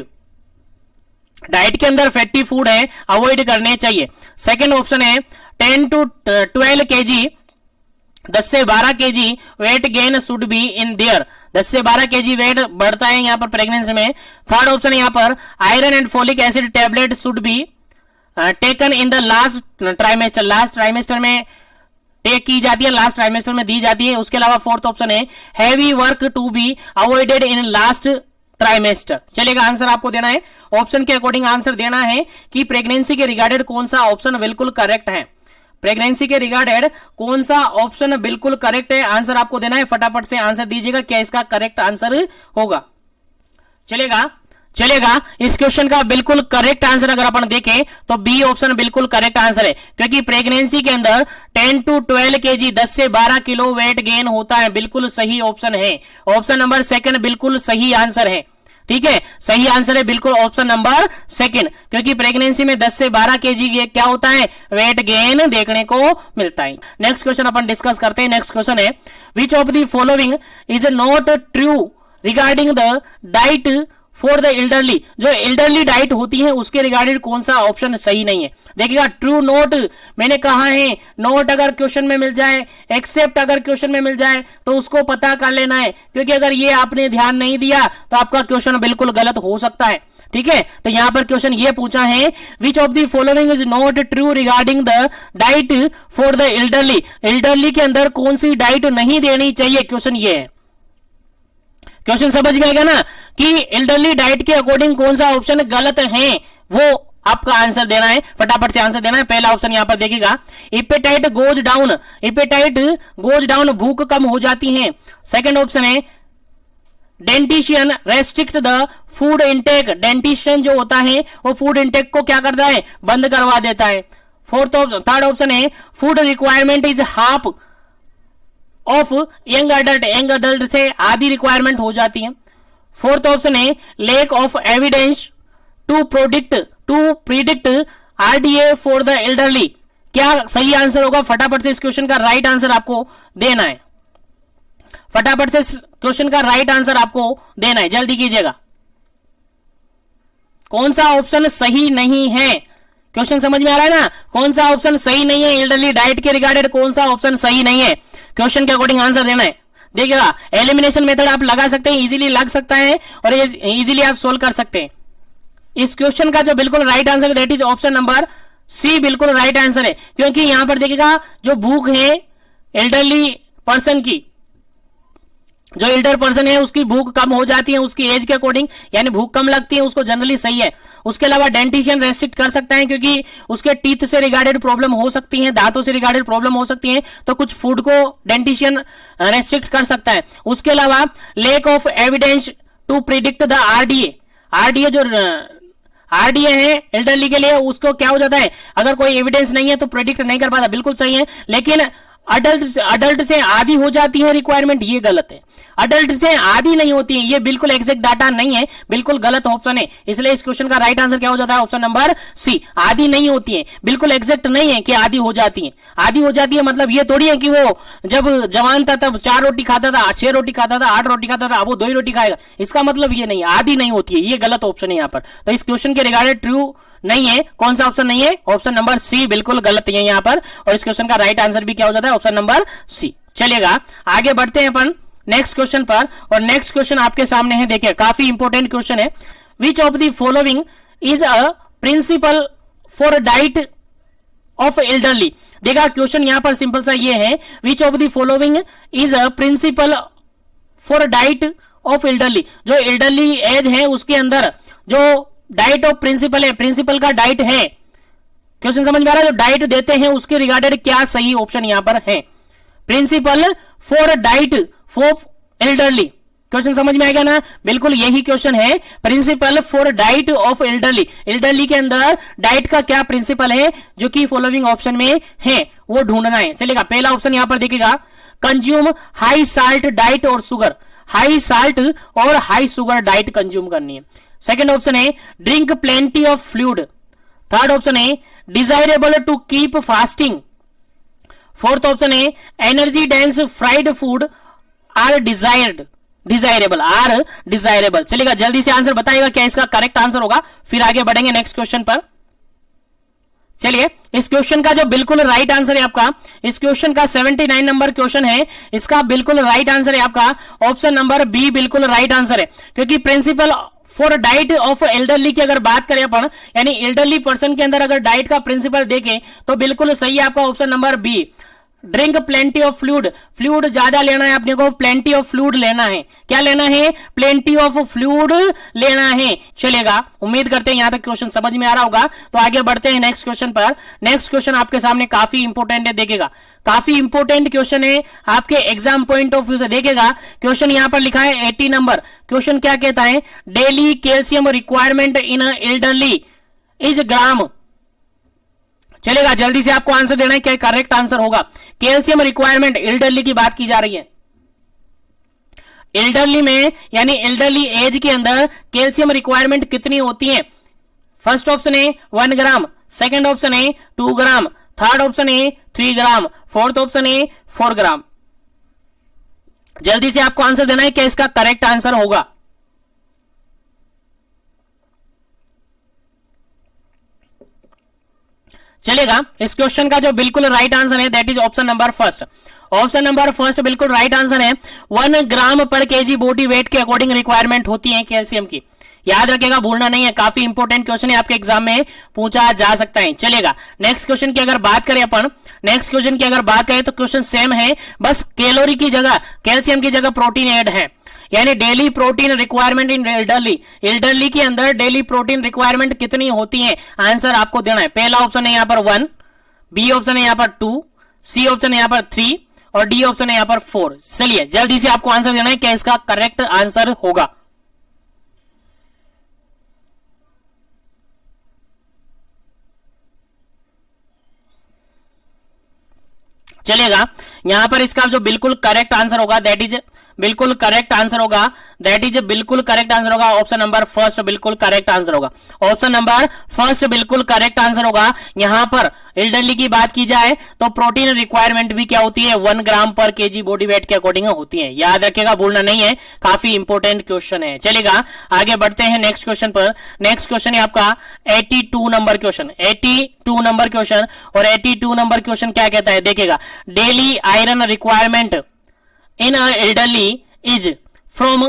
Diet के अंदर फैटी फूड है, अवॉइड करने चाहिए। सेकेंड ऑप्शन है 10 to 12 kg, 10 से 12 kg weight gain should be in their. 10 से 12 kg वेट बढ़ता है यहाँ पर प्रेगनेंसी में। थर्ड ऑप्शन यहाँ पर iron and folic acid tablet should be taken in the last trimester. Last trimester में टेक की जाती है, लास्ट ट्राइमेस्टर में दी जाती है। उसके अलावा फोर्थ ऑप्शन है heavy work to be avoided in last trimester. चलेगा, आंसर आपको देना है, ऑप्शन के अकॉर्डिंग आंसर देना है कि प्रेगनेंसी के रिगार्डेड कौन सा ऑप्शन बिल्कुल करेक्ट है। प्रेगनेंसी के रिगार्डेड कौन सा ऑप्शन बिल्कुल करेक्ट है, आंसर आपको देना है, फटाफट से आंसर दीजिएगा क्या इसका करेक्ट आंसर होगा। चलेगा इस क्वेश्चन का बिल्कुल करेक्ट आंसर अगर अपन देखें तो बी ऑप्शन बिल्कुल करेक्ट आंसर है, क्योंकि प्रेगनेंसी के अंदर 10 to 12 केजी 10 से 12 किलो वेट गेन होता है, बिल्कुल सही ऑप्शन है। ऑप्शन नंबर सेकंड बिल्कुल सही आंसर है, ठीक है, सही आंसर है बिल्कुल ऑप्शन नंबर सेकंड, क्योंकि प्रेगनेंसी में 10 से 12 केजी क्या होता है, वेट गेन देखने को मिलता है। नेक्स्ट क्वेश्चन अपन डिस्कस करते हैं। नेक्स्ट क्वेश्चन है which of the following is not true regarding the diet for the elderly. जो एल्डरली डाइट होती है उसके रिगार्डेड कौन सा ऑप्शन सही नहीं है। देखिएगा ट्रू नोट मैंने कहा है, नोट अगर क्वेश्चन में मिल जाए, एक्सेप्ट अगर क्वेश्चन में मिल जाए तो उसको पता कर लेना है, क्योंकि अगर ये आपने ध्यान नहीं दिया तो आपका क्वेश्चन बिल्कुल गलत हो सकता है, ठीक है। तो यहां पर क्वेश्चन ये पूछा है which of the following is not true regarding the diet for the elderly. Elderly के अंदर कौन सी डाइट नहीं देनी चाहिए, क्वेश्चन ये है। क्वेश्चन समझ में आएगा ना कि एल्डरली डाइट के अकॉर्डिंग कौन सा ऑप्शन गलत है, वो आपका आंसर देना है, फटाफट से आंसर देना है। पहला ऑप्शन यहां पर देखिएगा appetite goes down, appetite goes down भूख कम हो जाती है। सेकंड ऑप्शन है dentition restrict the food intake, dentition जो होता है वो फूड इंटेक को क्या करता है, बंद करवा देता है। थर्ड ऑप्शन है food requirement is half of young adult, young adult से आधी रिक्वायरमेंट हो जाती है। फोर्थ ऑप्शन है lack of evidence to predict RDA for the elderly. क्या सही आंसर होगा, फटाफट से इस क्वेश्चन का राइट आंसर आपको देना है, फटाफट से इस क्वेश्चन का राइट आंसर आपको देना है, जल्दी कीजिएगा। कौन सा ऑप्शन सही नहीं है, क्वेश्चन समझ में आ रहा है ना, कौन सा ऑप्शन सही नहीं है, एल्डरली डाइट के रिगार्डेड कौन सा ऑप्शन सही नहीं है, क्वेश्चन के अकॉर्डिंग आंसर देना है। देखिएगा एलिमिनेशन मेथड आप लगा सकते हैं, इजीली लग सकता है और इजीली आप सोल्व कर सकते हैं। इस क्वेश्चन का जो बिल्कुल right answer that is option number C बिल्कुल राइट आंसर है, क्योंकि यहां पर देखिएगा जो भूख है एल्डरली पर्सन की, जो एल्डर पर्सन है उसकी भूख कम हो जाती है उसकी एज के अकॉर्डिंग, यानी भूख कम लगती है उसको, जनरली सही है। उसके अलावा डेंटिशियन रेस्ट्रिक्ट कर सकता है क्योंकि उसके टीथ से रिगार्डेड प्रॉब्लम हो सकती है, दांतों से रिगार्डेड प्रॉब्लम हो सकती है, तो कुछ फूड को डेंटिशियन रेस्ट्रिक्ट कर सकता है। उसके अलावा lack of evidence to predict the RDA, RDA जो आरडीए है एल्डरली के लिए उसको क्या हो जाता है, अगर कोई एविडेंस नहीं है तो प्रिडिक्ट नहीं कर पाता, बिल्कुल सही है। लेकिन अडल्ट से आधी हो जाती है रिक्वायरमेंट, ये गलत है। अडल्ट से आधी नहीं होती है, ये बिल्कुल एग्जैक्ट डाटा नहीं है, बिल्कुल गलत ऑप्शन है। इसलिए इस क्वेश्चन का राइट आंसर क्या हो जाता है, ऑप्शन नंबर सी, आधी नहीं होती है, बिल्कुल एग्जैक्ट नहीं है कि आधी हो जाती है। आधी हो जाती है मतलब ये थोड़ी है कि वो जब जवान था तब 4 रोटी खाता था, 6 रोटी खाता था, 8 रोटी खाता था, अब वो 2 ही रोटी खाएगा, इसका मतलब ये नहीं, आधी नहीं होती है, ये गलत ऑप्शन है यहाँ पर। तो इस क्वेश्चन के रिगार्डेड ट्रू नहीं है, कौन सा ऑप्शन नहीं है, ऑप्शन नंबर सी बिल्कुल गलत है यहाँ पर, और इस क्वेश्चन का राइट आंसर भी क्या हो जाता है, ऑप्शन नंबर सी। चलिएगा आगे बढ़ते हैं अपन नेक्स्ट क्वेश्चन पर, और नेक्स्ट क्वेश्चन आपके सामने है, देखिए काफी इंपॉर्टेंट क्वेश्चन है। Which of the following is a principle for diet of elderly. देखा क्वेश्चन यहां पर सिंपल सा ये है, which of the following is a principle for diet of elderly. जो एल्डरली एज है उसके अंदर जो डाइट ऑफ प्रिंसिपल है, प्रिंसिपल का डाइट है, क्वेश्चन समझ में आ रहा है, जो डाइट देते हैं उसके रिगार्डेड क्या सही ऑप्शन यहां पर है, principle for diet for elderly. Question समझ में आएगा ना, बिल्कुल यही क्वेश्चन है, principle for diet of elderly. Elderly के अंदर डाइट का क्या प्रिंसिपल है जो कि फॉलोइंग ऑप्शन में है, वो ढूंढना है। चलेगा पहला ऑप्शन यहां पर देखिएगा कंज्यूम हाई साल्ट डाइट और शुगर, हाई साल्ट और हाई शुगर डाइट कंज्यूम करनी है। सेकेंड ऑप्शन है drink plenty of fluid. Third option है desirable to keep fasting. Fourth option है energy dense fried food are desirable. चलिएगा जल्दी से आंसर बताइएगा क्या इसका करेक्ट आंसर होगा, फिर आगे बढ़ेंगे नेक्स्ट क्वेश्चन पर। चलिए इस क्वेश्चन का जो बिल्कुल राइट आंसर है आपका, इस क्वेश्चन का 79 नंबर क्वेश्चन है, इसका बिल्कुल राइट आंसर है आपका ऑप्शन नंबर बी बिल्कुल राइट आंसर है, क्योंकि principle for diet of elderly की अगर बात करें अपन, यानी एल्डरली पर्सन के अंदर अगर डाइट का प्रिंसिपल देखें तो बिल्कुल सही है आपका option number B, drink plenty of fluid, fluid ज्यादा लेना है अपने को, प्लेंटी ऑफ फ्लूइड लेना है। क्या लेना है? प्लेंटी ऑफ फ्लूइड लेना है। चलेगा, उम्मीद करते हैं यहां तक क्वेश्चन समझ में आ रहा होगा। तो आगे बढ़ते हैं नेक्स्ट क्वेश्चन पर। नेक्स्ट क्वेश्चन आपके सामने काफी इंपोर्टेंट है, देखेगा काफी इंपोर्टेंट क्वेश्चन है आपके एग्जाम पॉइंट ऑफ व्यू से। देखेगा क्वेश्चन यहां पर लिखा है 80 नंबर। क्वेश्चन क्या कहता है? Daily calcium requirement in elderly is gram. चलेगा, जल्दी से आपको आंसर देना है, क्या करेक्ट आंसर होगा? कैल्शियम रिक्वायरमेंट एल्डरली की बात की जा रही है। एल्डरली में यानी एल्डरली एज के अंदर कैल्शियम रिक्वायरमेंट कितनी होती है? फर्स्ट ऑप्शन है 1 ग्राम, सेकंड ऑप्शन है 2 ग्राम, थर्ड ऑप्शन है 3 ग्राम, फोर्थ ऑप्शन है 4 ग्राम। जल्दी से आपको आंसर देना है, क्या इसका करेक्ट आंसर होगा? चलेगा, इस क्वेश्चन का जो बिल्कुल राइट आंसर है that is option number first. Option number first बिल्कुल राइट आंसर है। 1 gram per KG body wait के अकॉर्डिंग रिक्वायरमेंट होती है कैल्शियम की। याद रखेगा, भूलना नहीं है, काफी इंपोर्टेंट क्वेश्चन है, आपके एग्जाम में पूछा जा सकता है। चलेगा, नेक्स्ट क्वेश्चन की अगर बात करें अपन, नेक्स्ट क्वेश्चन की अगर बात करें तो क्वेश्चन सेम है, बस कैलोरी की जगह कैल्शियम की जगह प्रोटीन ऐड है। यानी daily protein requirement in elderly, elderly के अंदर डेली प्रोटीन रिक्वायरमेंट कितनी होती है? आंसर आपको देना है। पहला ऑप्शन है यहां पर 1, बी ऑप्शन है यहां पर 2, सी ऑप्शन है यहां पर 3 और डी ऑप्शन है यहां पर 4। चलिए, जल्दी से आपको आंसर देना है, क्या इसका करेक्ट आंसर होगा? चलेगा, यहां पर इसका जो बिल्कुल करेक्ट आंसर होगा दैट इज बिल्कुल करेक्ट आंसर होगा, दैट इज बिल्कुल करेक्ट आंसर होगा ऑप्शन नंबर फर्स्ट, बिल्कुल करेक्ट आंसर होगा। ऑप्शन नंबर फर्स्ट बिल्कुल करेक्ट आंसर होगा। यहां पर एल्डरली की बात की जाए तो प्रोटीन रिक्वायरमेंट भी क्या होती है? 1 gram per KG body wait के अकॉर्डिंग होती है। याद रखिएगा, भूलना नहीं है, काफी इंपोर्टेंट क्वेश्चन है। चलेगा, आगे बढ़ते हैं नेक्स्ट क्वेश्चन पर। नेक्स्ट क्वेश्चन है आपका 82 नंबर क्वेश्चन, 82 नंबर क्वेश्चन। और 82 नंबर क्वेश्चन क्या कहता है? देखिएगा, daily iron requirement in elderly is from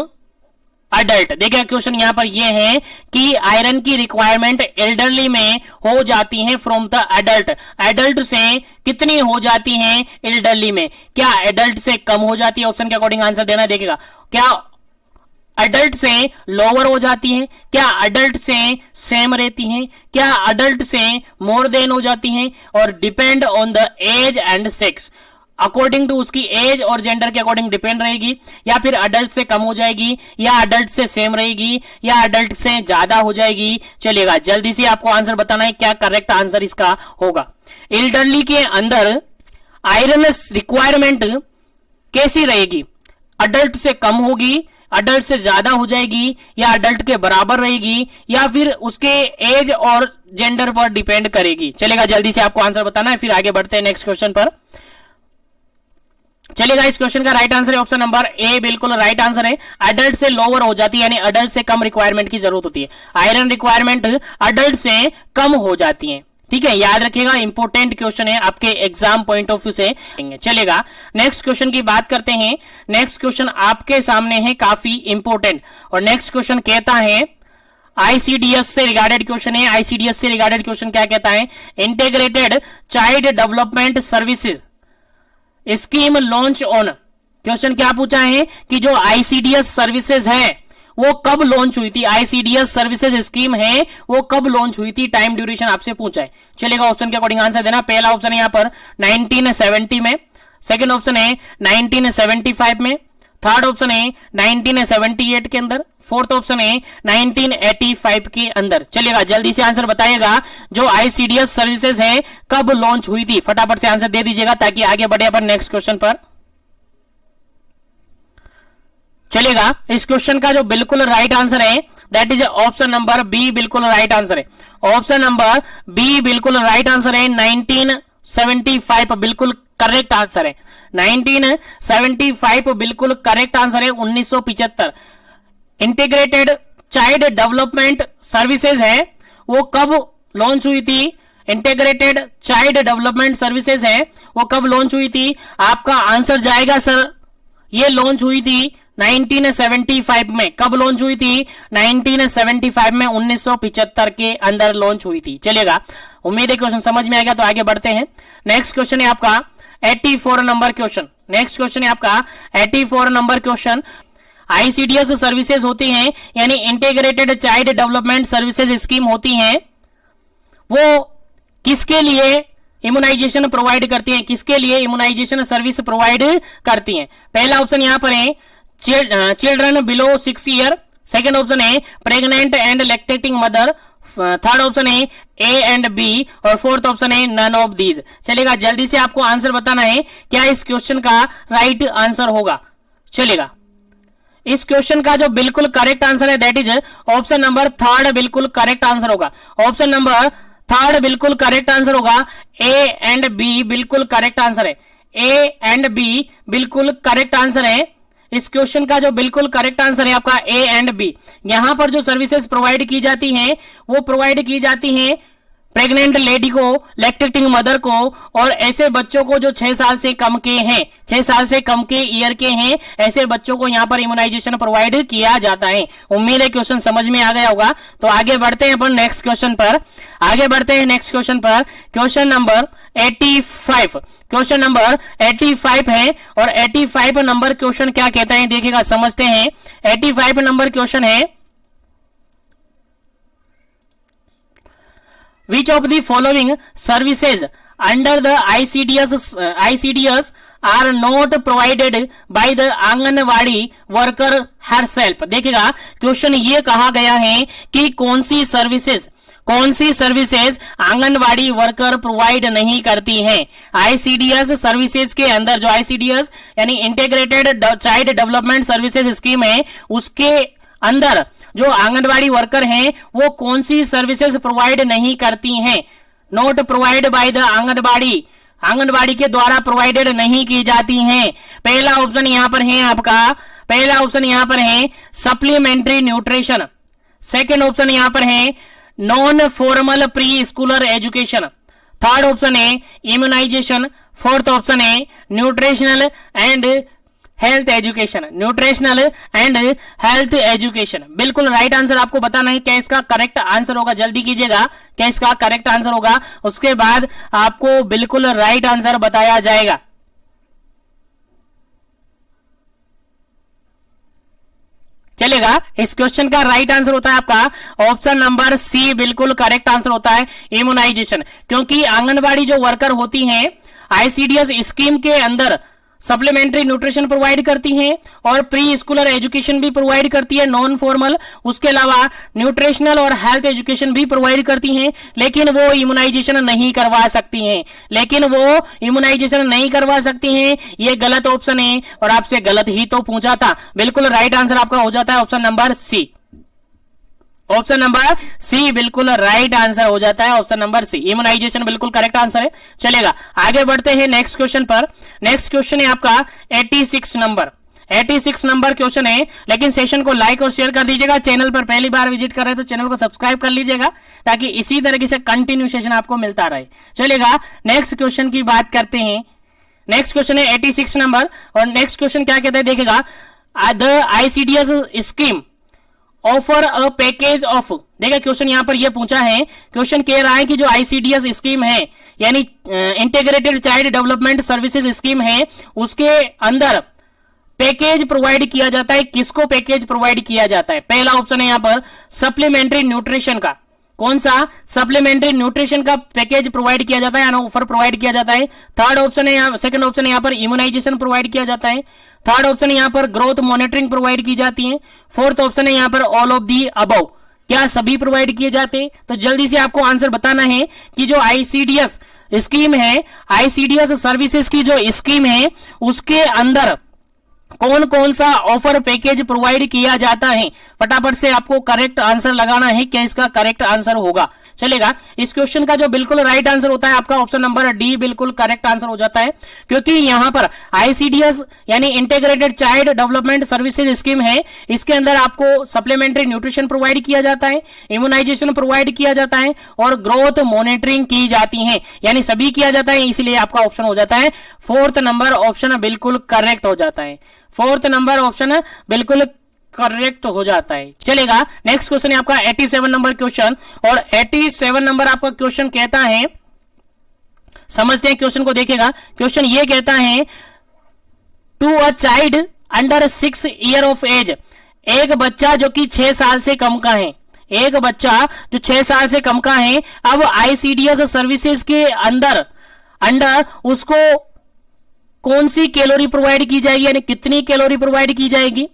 adult. देखिए क्वेश्चन यहां पर यह है कि आयरन की रिक्वायरमेंट एल्डरली में हो जाती है फ्रॉम द अडल्ट। अडल्ट से कितनी हो जाती है एल्डरली में? क्या अडल्ट से कम हो जाती है? ऑप्शन के अकॉर्डिंग आंसर देना। देखिएगा, क्या अडल्ट से लोअर हो जाती है? क्या अडल्ट से सेम रहती है? क्या अडल्ट से मोर देन हो जाती है? और depend on the age and sex, according to उसकी एज और जेंडर के अकॉर्डिंग डिपेंड रहेगी, या फिर अडल्ट से कम हो जाएगी, या अडल्ट से सेम रहेगी, या अडल्ट से ज्यादा हो जाएगी। चलेगा, जल्दी से आपको आंसर बताना है, क्या करेक्ट आंसर इसका होगा? एल्डरली के अंदर आयरन रिक्वायरमेंट कैसी रहेगी? अडल्ट से कम होगी, अडल्ट से ज्यादा हो जाएगी, या अडल्ट के बराबर रहेगी, या फिर उसके एज और जेंडर पर डिपेंड करेगी? चलेगा, जल्दी से आपको आंसर बताना है, फिर आगे बढ़ते हैं नेक्स्ट क्वेश्चन पर। चलेगा, इस क्वेश्चन का राइट आंसर है ऑप्शन नंबर ए, बिल्कुल राइट आंसर है। अडल्ट से लोअर हो जाती है, यानी अडल्ट से कम रिक्वायरमेंट की जरूरत होती है। आयरन रिक्वायरमेंट अडल्ट से कम हो जाती है। ठीक है, याद रखिएगा, इंपोर्टेंट क्वेश्चन है आपके एग्जाम पॉइंट ऑफ व्यू से। चलेगा, नेक्स्ट क्वेश्चन की बात करते हैं। नेक्स्ट क्वेश्चन आपके सामने है, काफी इंपोर्टेंट। और नेक्स्ट क्वेश्चन कहता है, आईसीडीएस से रिगार्डेड क्वेश्चन है। आईसीडीएस से रिगार्डेड क्वेश्चन क्या कहता है? Integrated child development services scheme launch on. Question क्या पूछा है कि जो आईसीडीएस सर्विसेज है वो कब लॉन्च हुई थी? आईसीडीएस सर्विसेज स्कीम है वो कब लॉन्च हुई थी? टाइम ड्यूरेशन आपसे पूछा है। चलेगा, ऑप्शन के अकॉर्डिंग आंसर देना। पहला ऑप्शन है यहां पर 1970 में, सेकंड ऑप्शन है 1975 में, थर्ड ऑप्शन है 1978 के अंदर, फोर्थ ऑप्शन है 1985 के अंदर। चलिएगा, जल्दी से आंसर बताइएगा, जो आईसीडीएस सर्विसेज है कब लॉन्च हुई थी? फटाफट से आंसर दे दीजिएगा ताकि आगे बढ़े अपन नेक्स्ट क्वेश्चन पर। चलिएगा, इस क्वेश्चन का जो बिल्कुल राइट आंसर है that is option number B, बिल्कुल राइट आंसर है। ऑप्शन नंबर बी बिल्कुल राइट आंसर है। 1975 बिल्कुल करेक्ट आंसर है। 1975 बिल्कुल करेक्ट आंसर है। 1975 इंटीग्रेटेड चाइल्ड डेवलपमेंट सर्विसेज है वो कब लॉन्च हुई थी? इंटीग्रेटेड चाइल्ड डेवलपमेंट सर्विसेज है वो कब लॉन्च हुई थी? आपका आंसर जाएगा सर, ये लॉन्च हुई थी 1975 में। कब लॉन्च हुई थी? 1975 में, 1975 के अंदर लॉन्च हुई थी। चलेगा, उम्मीद है क्वेश्चन समझ में आएगा। तो आगे बढ़ते हैं। नेक्स्ट क्वेश्चन है आपका 84 नंबर क्वेश्चन। नेक्स्ट क्वेश्चन है आपका 84 नंबर क्वेश्चन। आईसीडीएस सर्विसेज होती हैं यानी integrated child development services scheme होती हैं, वो किसके लिए इम्यूनाइजेशन प्रोवाइड करती हैं, किसके लिए इम्यूनाइजेशन सर्विस प्रोवाइड करती हैं? पहला ऑप्शन यहां पर है children below 6 year, second option है pregnant and lactating mother, third option है ए एंड बी, और फोर्थ ऑप्शन है नन ऑफ दीज। चलेगा, जल्दी से आपको आंसर बताना है क्या इस क्वेश्चन का राइट आंसर होगा। चलेगा, इस क्वेश्चन का जो बिल्कुल करेक्ट आंसर है that is option number third बिल्कुल करेक्ट आंसर होगा। ऑप्शन नंबर थर्ड बिल्कुल करेक्ट आंसर होगा। ए एंड बी बिल्कुल करेक्ट आंसर है। ए एंड बी बिल्कुल करेक्ट आंसर है। इस क्वेश्चन का जो बिल्कुल करेक्ट आंसर है आपका ए एंड बी। यहां पर जो सर्विसेज प्रोवाइड की जाती हैं वो प्रोवाइड की जाती हैं प्रेग्नेंट लेडी को, लैक्टेटिंग मदर को, और ऐसे बच्चों को जो 6 साल से कम के हैं, 6 साल से कम के ईयर के हैं, ऐसे बच्चों को यहां पर इम्यूनाइजेशन प्रोवाइड किया जाता है। उम्मीद है क्वेश्चन समझ में आ गया होगा। तो आगे बढ़ते हैं अपन नेक्स्ट क्वेश्चन पर। आगे बढ़ते हैं नेक्स्ट क्वेश्चन पर। क्वेश्चन नंबर 85, क्वेश्चन नंबर 85 है, और 85 नंबर क्वेश्चन क्या कहता है देखिएगा, समझते हैं। 85 नंबर क्वेश्चन है Which of the following services under the ICDS are not provided by the anganwadi worker herself? देखिएगा, क्वेश्चन ये कहा गया है कि कौन सी सर्विसेज आंगनवाड़ी वर्कर प्रोवाइड नहीं करती हैं। आईसीडीएस सर्विसेज के अंदर, जो आईसीडीएस यानी integrated child development services scheme है, उसके अंदर जो आंगनवाड़ी वर्कर हैं वो कौन सी सर्विसेज प्रोवाइड नहीं करती हैं? Note provide by the anganwadi के द्वारा प्रोवाइडेड नहीं की जाती हैं। पहला ऑप्शन यहां पर है आपका, पहला ऑप्शन यहां पर है सप्लीमेंट्री न्यूट्रिशन, सेकेंड ऑप्शन यहां पर है non formal pre Schuler education, third option है इम्यूनाइजेशन, फोर्थ ऑप्शन है nutritional and health education, nutritional and health education. बिल्कुल राइट आंसर आपको बताना है क्या इसका करेक्ट आंसर होगा। जल्दी कीजिएगा, क्या इसका करेक्ट आंसर होगा, उसके बाद आपको बिल्कुल राइट आंसर बताया जाएगा। चलेगा, इस क्वेश्चन का राइट आंसर होता है आपका ऑप्शन नंबर सी, बिल्कुल करेक्ट आंसर होता है इम्यूनाइजेशन। क्योंकि आंगनबाड़ी जो वर्कर होती हैं आईसीडीएस स्कीम के अंदर सप्लीमेंट्री न्यूट्रिशन प्रोवाइड करती हैं और प्री स्कूलर एजुकेशन भी प्रोवाइड करती है, नॉन फॉर्मल, उसके अलावा न्यूट्रिशनल और हेल्थ एजुकेशन भी प्रोवाइड करती हैं, लेकिन वो इम्यूनाइजेशन नहीं करवा सकती हैं, लेकिन वो इम्यूनाइजेशन नहीं करवा सकती हैं। ये गलत ऑप्शन है और आपसे गलत ही तो पूछा था। बिल्कुल राइट आंसर आपका हो जाता है option number C. Option number C बिल्कुल राइट आंसर हो जाता है, ऑप्शन नंबर सी, इम्यूनाइजेशन बिल्कुल करेक्ट आंसर है। चलेगा, आगे बढ़ते हैं नेक्स्ट क्वेश्चन पर। नेक्स्ट क्वेश्चन है आपका 86 नंबर, 86 नंबर क्वेश्चन है। लेकिन सेशन को लाइक और शेयर कर दीजिएगा। चैनल पर पहली बार विजिट कर रहे हैं तो चैनल को सब्सक्राइब कर लीजिएगा ताकि इसी तरीके से कंटिन्यू सेशन आपको मिलता रहे। चलेगा, नेक्स्ट क्वेश्चन की बात करते हैं। नेक्स्ट क्वेश्चन है 86 नंबर, और नेक्स्ट क्वेश्चन क्या कहते हैं देखिएगा, the ICDS scheme offer a package of, देखिए क्वेश्चन यहां पर यह पूछा है, क्वेश्चन कह रहा है कि जो आईसीडीएस स्कीम है यानी integrated child development services scheme है, उसके अंदर पैकेज प्रोवाइड किया जाता है। किसको पैकेज प्रोवाइड किया जाता है? पहला ऑप्शन है यहां पर सप्लीमेंट्री न्यूट्रिशन का, कौन सा? सप्लीमेंट्री न्यूट्रिशन का पैकेज प्रोवाइड किया जाता है, ऑफर प्रोवाइड किया जाता है। थर्ड ऑप्शन है, सेकंड ऑप्शन है यहां पर इम्यूनाइजेशन प्रोवाइड किया जाता है। थर्ड ऑप्शन है यहां पर ग्रोथ मॉनिटरिंग प्रोवाइड की जाती है। फोर्थ ऑप्शन है यहां पर ऑल ऑफ दी अबव, क्या सभी प्रोवाइड किए जाते हैं? तो जल्दी से आपको आंसर बताना है कि जो आईसीडीएस स्कीम है, आईसीडीएस सर्विसेज की जो स्कीम है, उसके अंदर कौन कौन सा ऑफर पैकेज प्रोवाइड किया जाता है। फटाफट से आपको करेक्ट आंसर लगाना है, क्या इसका करेक्ट आंसर होगा। चलेगा, इस क्वेश्चन का जो बिल्कुल राइट आंसर होता है आपका ऑप्शन नंबर डी बिल्कुल करेक्ट आंसर हो जाता है, क्योंकि यहां पर आईसीडीएस यानी integrated child development services scheme है, इसके अंदर आपको सप्लीमेंट्री न्यूट्रिशन प्रोवाइड किया जाता है, इम्यूनाइजेशन प्रोवाइड किया जाता है और ग्रोथ मॉनिटरिंग की जाती है, यानी सभी किया जाता है, इसलिए आपका ऑप्शन हो जाता है फोर्थ नंबर ऑप्शन बिल्कुल करेक्ट हो जाता है। फोर्थ नंबर ऑप्शन बिल्कुल करेक्ट हो जाता है। चलेगा, नेक्स्ट क्वेश्चन है आपका 87 नंबर क्वेश्चन, और 87 नंबर आपका क्वेश्चन कहता है समझते हैं क्वेश्चन को, देखिएगा क्वेश्चन ये कहता है to a child under 6 year of age, एक बच्चा जो कि 6 साल से कम का है, एक बच्चा जो 6 साल से कम का है, अब आईसीडीएस सर्विसेज के अंदर उसको कौन सी कैलोरी प्रोवाइड की जाएगी, यानी कितनी कैलोरी प्रोवाइड की जाएगी,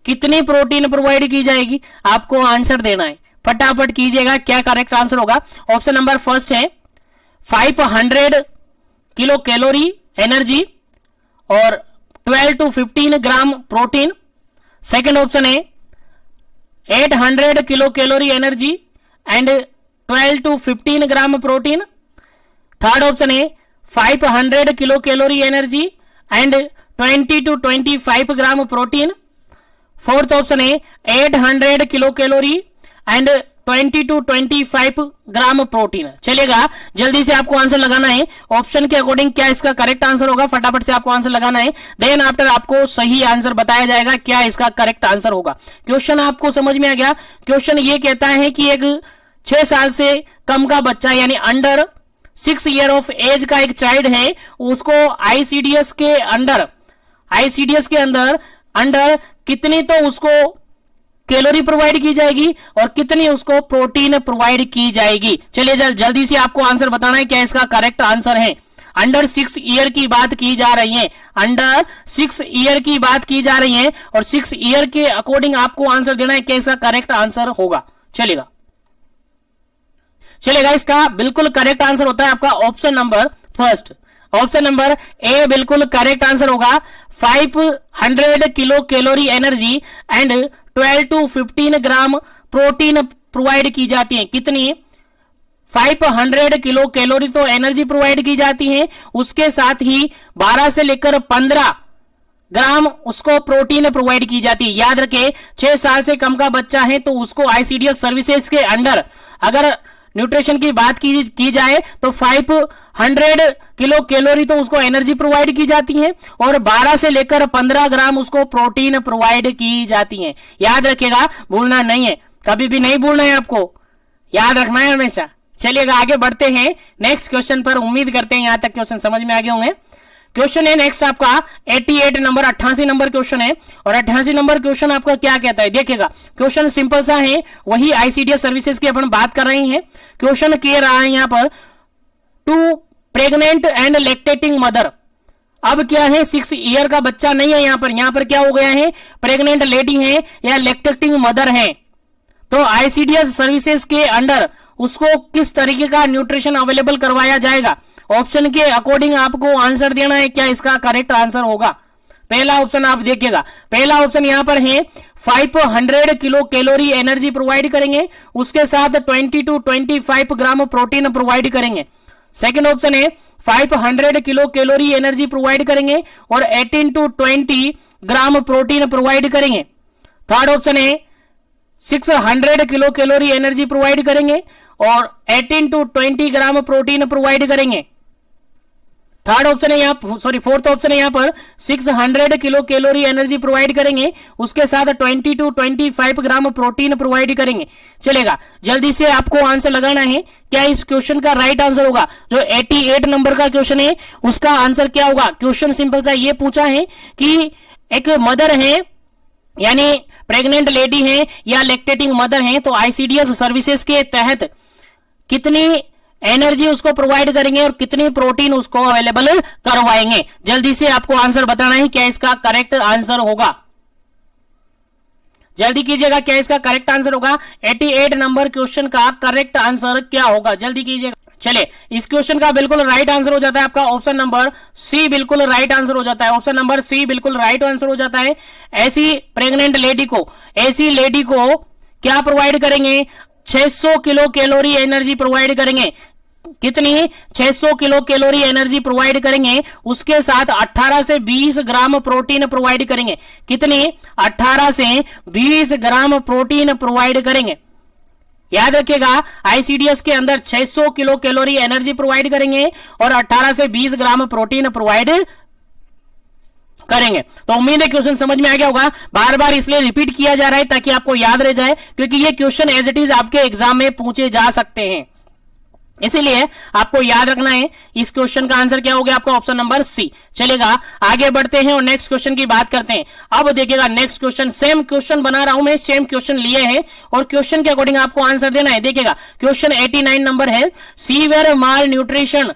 कितनी प्रोटीन प्रोवाइड की जाएगी, आपको आंसर देना है। फटाफट कीजिएगा, क्या करेक्ट आंसर होगा। ऑप्शन नंबर फर्स्ट है 500 किलो कैलोरी एनर्जी और 12 to 15 gram protein. Second option है 800 kilo calorie energy and 12 to 15 gram protein. Third option है 500 kilo calorie energy and 20 to 25 gram protein. Fourth option है 800 kilo calorie and 20 to 25 gram protein. चलिएगा जल्दी से आपको answer लगाना है, ऑप्शन के अकॉर्डिंग क्या इसका करेक्ट आंसर होगा, फटाफट से आपको आंसर लगाना है। देन आफ्टर आपको सही आंसर बताया जाएगा क्या इसका करेक्ट आंसर होगा। क्वेश्चन आपको समझ में आ गया। क्वेश्चन ये कहता है कि एक 6 साल से कम का बच्चा यानी अंडर 6 ईयर ऑफ एज का एक चाइल्ड है, उसको आईसीडीएस के अंदर कितनी तो उसको कैलोरी प्रोवाइड की जाएगी और कितनी उसको प्रोटीन प्रोवाइड की जाएगी। चलिए जल्दी से आपको आंसर बताना है क्या इसका करेक्ट आंसर है। अंडर 6 ईयर की बात की जा रही है, अंडर 6 ईयर की बात की जा रही है और 6 ईयर के अकॉर्डिंग आपको आंसर देना है क्या इसका करेक्ट आंसर होगा। चलिएगा इसका बिल्कुल करेक्ट आंसर होता है आपका option number first, option number A बिल्कुल करेक्ट आंसर होगा। 500 kilo calorie energy and 12 to 15 gram protein provide की जाती है। कितनी? 500 किलो कैलोरी तो एनर्जी प्रोवाइड की जाती है, उसके साथ ही 12 से लेकर 15 ग्राम उसको प्रोटीन प्रोवाइड की जाती है। याद रखें 6 साल से कम का बच्चा है तो उसको आईसीडीएस सर्विसेज के अंडर अगर न्यूट्रिशन की बात की जाए तो 500 किलो कैलोरी तो उसको एनर्जी प्रोवाइड की जाती है और 12 से लेकर 15 ग्राम उसको प्रोटीन प्रोवाइड की जाती है। याद रखिएगा, भूलना नहीं है, कभी भी नहीं भूलना है, आपको याद रखना है हमेशा। चलिएगा आगे बढ़ते हैं नेक्स्ट क्वेश्चन पर। उम्मीद करते हैं यहां तक क्वेश्चन समझ में आ गए होंगे। क्वेश्चन है नेक्स्ट आपका 88 नंबर 88 नंबर क्वेश्चन है और 88 नंबर क्वेश्चन आपका क्या कहता है। देखिएगा क्वेश्चन सिंपल सा है, वही आईसीडीएस सर्विसेज की अपन बात कर रहे हैं। क्वेश्चन कह रहा है यहां पर to pregnant and lactating mother. अब क्या है 6 ईयर का बच्चा नहीं है, यहां पर क्या हो गया है, प्रेग्नेंट लेडी है या लैक्टेटिंग मदर है। तो आईसीडीएस सर्विसेज के अंडर उसको किस तरीके का न्यूट्रिशन अवेलेबल करवाया जाएगा, ऑप्शन के अकॉर्डिंग आपको आंसर देना है क्या इसका करेक्ट आंसर होगा। पहला ऑप्शन आप देखिएगा, पहला ऑप्शन यहां पर है 500 किलो कैलोरी एनर्जी प्रोवाइड करेंगे, उसके साथ 20 to 25 ग्राम प्रोटीन प्रोवाइड करेंगे। सेकंड ऑप्शन है 500 किलो कैलोरी एनर्जी प्रोवाइड करेंगे और 18 to 20 ग्राम प्रोटीन प्रोवाइड करेंगे। थर्ड ऑप्शन है 600 किलो कैलोरी एनर्जी प्रोवाइड करेंगे और 18 to 20 ग्राम प्रोटीन प्रोवाइड करेंगे। थर्ड ऑप्शन है फोर्थ ऑप्शन है यहां पर 600 किलो कैलोरी एनर्जी प्रोवाइड करेंगे, उसके साथ 20 to 25 ग्राम प्रोटीन प्रोवाइड करेंगे। चलेगा जल्दी से आपको आंसर लगाना है क्या इस क्वेश्चन का राइट आंसर होगा। जो 88 नंबर का क्वेश्चन है उसका आंसर क्या होगा। क्वेश्चन सिंपल सा ये पूछा है कि एक मदर है यानी प्रेग्नेंट लेडी है या लैक्टेटिंग मदर है, तो आईसीडीएस सर्विसेज के तहत कितनी एनर्जी उसको प्रोवाइड करेंगे और कितनी प्रोटीन उसको अवेलेबल करवाएंगे। जल्दी से आपको आंसर बताना है क्या इसका करेक्ट आंसर होगा। जल्दी कीजिएगा क्या इसका करेक्ट आंसर होगा। 88 नंबर क्वेश्चन का करेक्ट आंसर क्या होगा, जल्दी कीजिएगा। चलिए इस क्वेश्चन का बिल्कुल राइट आंसर हो जाता है आपका ऑप्शन नंबर सी, बिल्कुल राइट आंसर हो जाता है। ऑप्शन नंबर सी बिल्कुल राइट आंसर हो जाता है। ऐसी प्रेग्नेंट लेडी को क्या प्रोवाइड करेंगे, 600 किलो कैलोरी एनर्जी प्रोवाइड करेंगे। कितनी? 600 किलो कैलोरी एनर्जी प्रोवाइड करेंगे, उसके साथ 18 से 20 ग्राम प्रोटीन प्रोवाइड करेंगे। कितनी? 18 से 20 ग्राम प्रोटीन प्रोवाइड करेंगे। याद रखिएगा आईसीडीएस के अंदर 600 किलो कैलोरी एनर्जी प्रोवाइड करेंगे और 18 से 20 ग्राम प्रोटीन प्रोवाइड करेंगे। तो उम्मीद है क्वेश्चन समझ में आ गया होगा। बार बार इसलिए रिपीट किया जा रहा है ताकि आपको याद रह जाए, क्योंकि ये क्वेश्चन एज इट इज आपके एग्जाम में पूछे जा सकते हैं। इसीलिए आपको याद रखना है इस क्वेश्चन का आंसर क्या हो गया आपका ऑप्शन नंबर सी। चलेगा, आगे बढ़ते हैं और नेक्स्ट क्वेश्चन की बात करते हैं। अब देखिएगा नेक्स्ट क्वेश्चन, सेम क्वेश्चन बना रहा हूं मैं, सेम क्वेश्चन लिए हैं और क्वेश्चन के अकॉर्डिंग आपको आंसर देना है। देखिएगा क्वेश्चन 89 नंबर है, सीवियर माल न्यूट्रिशन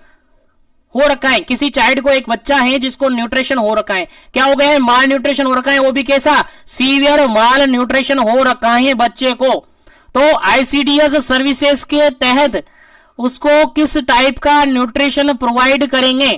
हो रखा है, किसी चाइल्ड को, एक बच्चा है जिसको न्यूट्रिशन हो रखा है, क्या हो गया है, माल न्यूट्रिशन हो रखा है, वो भी कैसा, सीवियर माल न्यूट्रिशन हो रखा है बच्चे को। तो आईसीडीएस सर्विसेज के तहत उसको किस टाइप का न्यूट्रिशन प्रोवाइड करेंगे,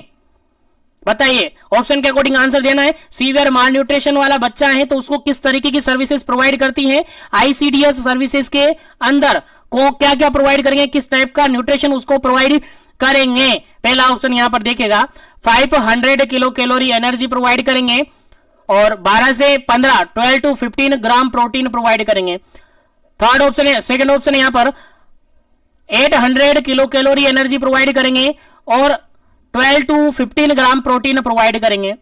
बताइए। ऑप्शन के अकॉर्डिंग आंसर देना है। सीवियर माल न्यूट्रिशन वाला बच्चा है तो उसको किस तरीके की सर्विसेज प्रोवाइड करती है आईसीडीएस सर्विसेज के अंदर, को क्या क्या प्रोवाइड करेंगे, किस टाइप का न्यूट्रिशन उसको प्रोवाइड करेंगे। पहला ऑप्शन यहां पर देखेगा 500 किलो कैलोरी एनर्जी प्रोवाइड करेंगे और 12 से 15 12 to 15 ग्राम प्रोटीन प्रोवाइड करेंगे। थर्ड ऑप्शन है, सेकंड ऑप्शन है यहां पर 800 किलो कैलोरी एनर्जी प्रोवाइड करेंगे और 12 to 15 ग्राम प्रोटीन प्रोवाइड करेंगे।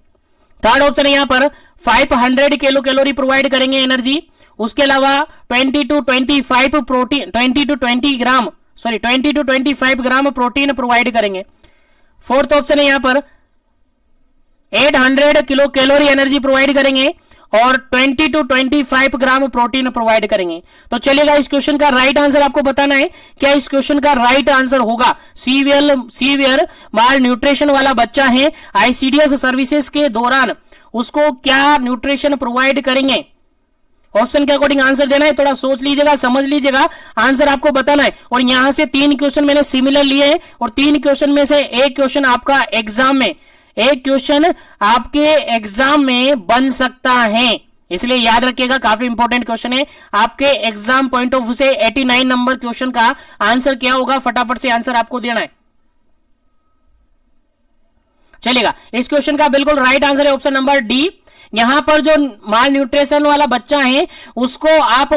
थर्ड ऑप्शन है यहां पर 500 किलो कैलोरी प्रोवाइड करेंगे एनर्जी, उसके अलावा 20 to 25 protein 20 to 25 gram protein provide करेंगे। फोर्थ ऑप्शन है यहां पर 800 किलो कैलोरी एनर्जी प्रोवाइड करेंगे और 20 to 25 ग्राम प्रोटीन प्रोवाइड करेंगे। तो चलिएगा इस क्वेश्चन का राइट आंसर आपको बताना है, क्या इस क्वेश्चन का राइट आंसर होगा सीवियर माल न्यूट्रिशन वाला बच्चा है, आईसीडीएस सर्विसेज के दौरान उसको क्या न्यूट्रिशन प्रोवाइड करेंगे। ऑप्शन के अकॉर्डिंग आंसर देना है, थोड़ा सोच लीजिएगा, समझ लीजिएगा, आंसर आपको बताना है। और यहां से 3 क्वेश्चन मैंने सिमिलर लिए हैं और 3 क्वेश्चन में से एक क्वेश्चन आपका एग्जाम में, एक क्वेश्चन आपके एग्जाम में बन सकता है, इसलिए याद रखिएगा, काफी इंपॉर्टेंट क्वेश्चन है आपके एग्जाम पॉइंट ऑफ व्यू से। 89 नंबर क्वेश्चन का आंसर क्या होगा, फटाफट से आंसर आपको देना है। चलेगा, इस क्वेश्चन का बिल्कुल राइट आंसर है ऑप्शन नंबर डी। यहां पर जो माल न्यूट्रिशन वाला बच्चा है उसको आप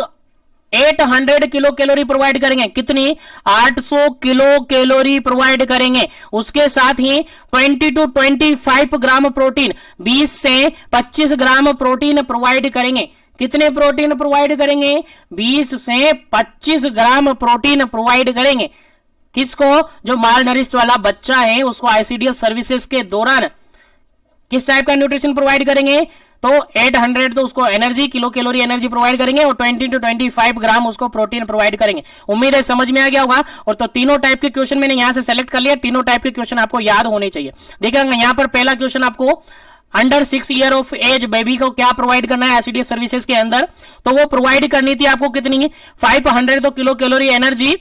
800 किलो कैलोरी प्रोवाइड करेंगे, कितनी, 800 किलो कैलोरी प्रोवाइड करेंगे। उसके साथ ही 20 to 25 ग्राम प्रोटीन, 20 से 25 ग्राम प्रोटीन प्रोवाइड करेंगे। कितने प्रोटीन प्रोवाइड करेंगे, 20 से 25 ग्राम प्रोटीन प्रोवाइड करेंगे। किसको, जो माल नरिश्ड वाला बच्चा है उसको आईसीडीएस सर्विसेज के दौरान किस टाइप का न्यूट्रिशन प्रोवाइड करेंगे, तो 800 तो उसको energy, kilo calorie energy provide करेंगे और 20 to 25 ग्राम उसको प्रोटीन प्रोवाइड करेंगे। उम्मीद है समझ में आ गया होगा। और तो तीनों टाइप के क्वेश्चन मैंने यहां से सेलेक्ट कर लिया, तीनों टाइप के क्वेश्चन आपको याद होने चाहिए। देखिएगा यहां पर पहला क्वेश्चन आपको under 6 year of age baby को क्या प्रोवाइड करना है आईसीडीएस सर्विसेज के अंदर, तो वो प्रोवाइड करनी थी आपको कितनी, 500 तो किलो कैलोरी एनर्जी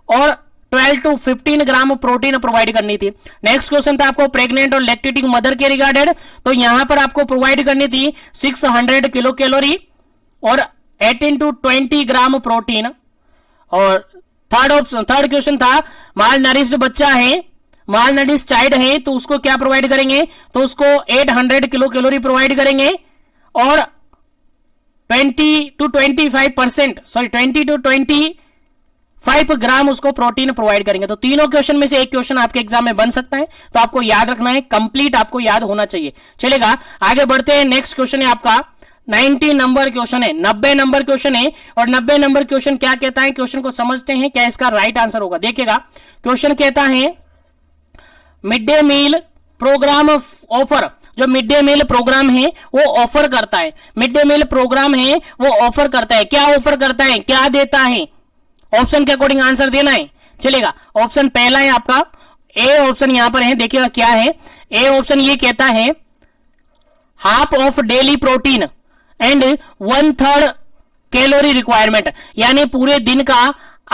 और 12 to 15 ग्राम प्रोटीन प्रोवाइड करनी थी। नेक्स्ट क्वेश्चन था आपको प्रेग्नेंट और लैक्टेटिंग मदर के रिगार्डेड, तो यहां पर आपको प्रोवाइड करनी थी 600 किलो कैलोरी और 18 to 20 ग्राम प्रोटीन। और थर्ड क्वेश्चन था माल नरिश्ड बच्चा है, माल नरिश्ड चाइल्ड है, तो उसको क्या प्रोवाइड करेंगे, तो उसको 800 किलो कैलोरी प्रोवाइड करेंगे और 20 to 25 ग्राम उसको प्रोटीन प्रोवाइड करेंगे। तो तीनों क्वेश्चन में से एक क्वेश्चन आपके एग्जाम में बन सकता है, तो आपको याद रखना है, कंप्लीट आपको याद होना चाहिए। चलेगा, आगे बढ़ते हैं। नेक्स्ट क्वेश्चन है आपका 90 नंबर क्वेश्चन है, 90 नंबर क्वेश्चन है। और 90 नंबर क्वेश्चन क्या कहता है, क्वेश्चन को समझते हैं, क्या इसका राइट आंसर होगा। देखिएगा क्वेश्चन कहता है mid day meal programme offer, जो मिड डे मील प्रोग्राम है वो ऑफर करता है, मिड डे मील प्रोग्राम है वो ऑफर करता है, क्या ऑफर करता है, क्या देता है, ऑप्शन के अकॉर्डिंग आंसर देना है। चलेगा, ऑप्शन पहला है आपका ए ऑप्शन यहां पर है, देखिएगा क्या है। ए ऑप्शन ये कहता है half of daily protein and 1/3 calorie requirement, यानी पूरे दिन का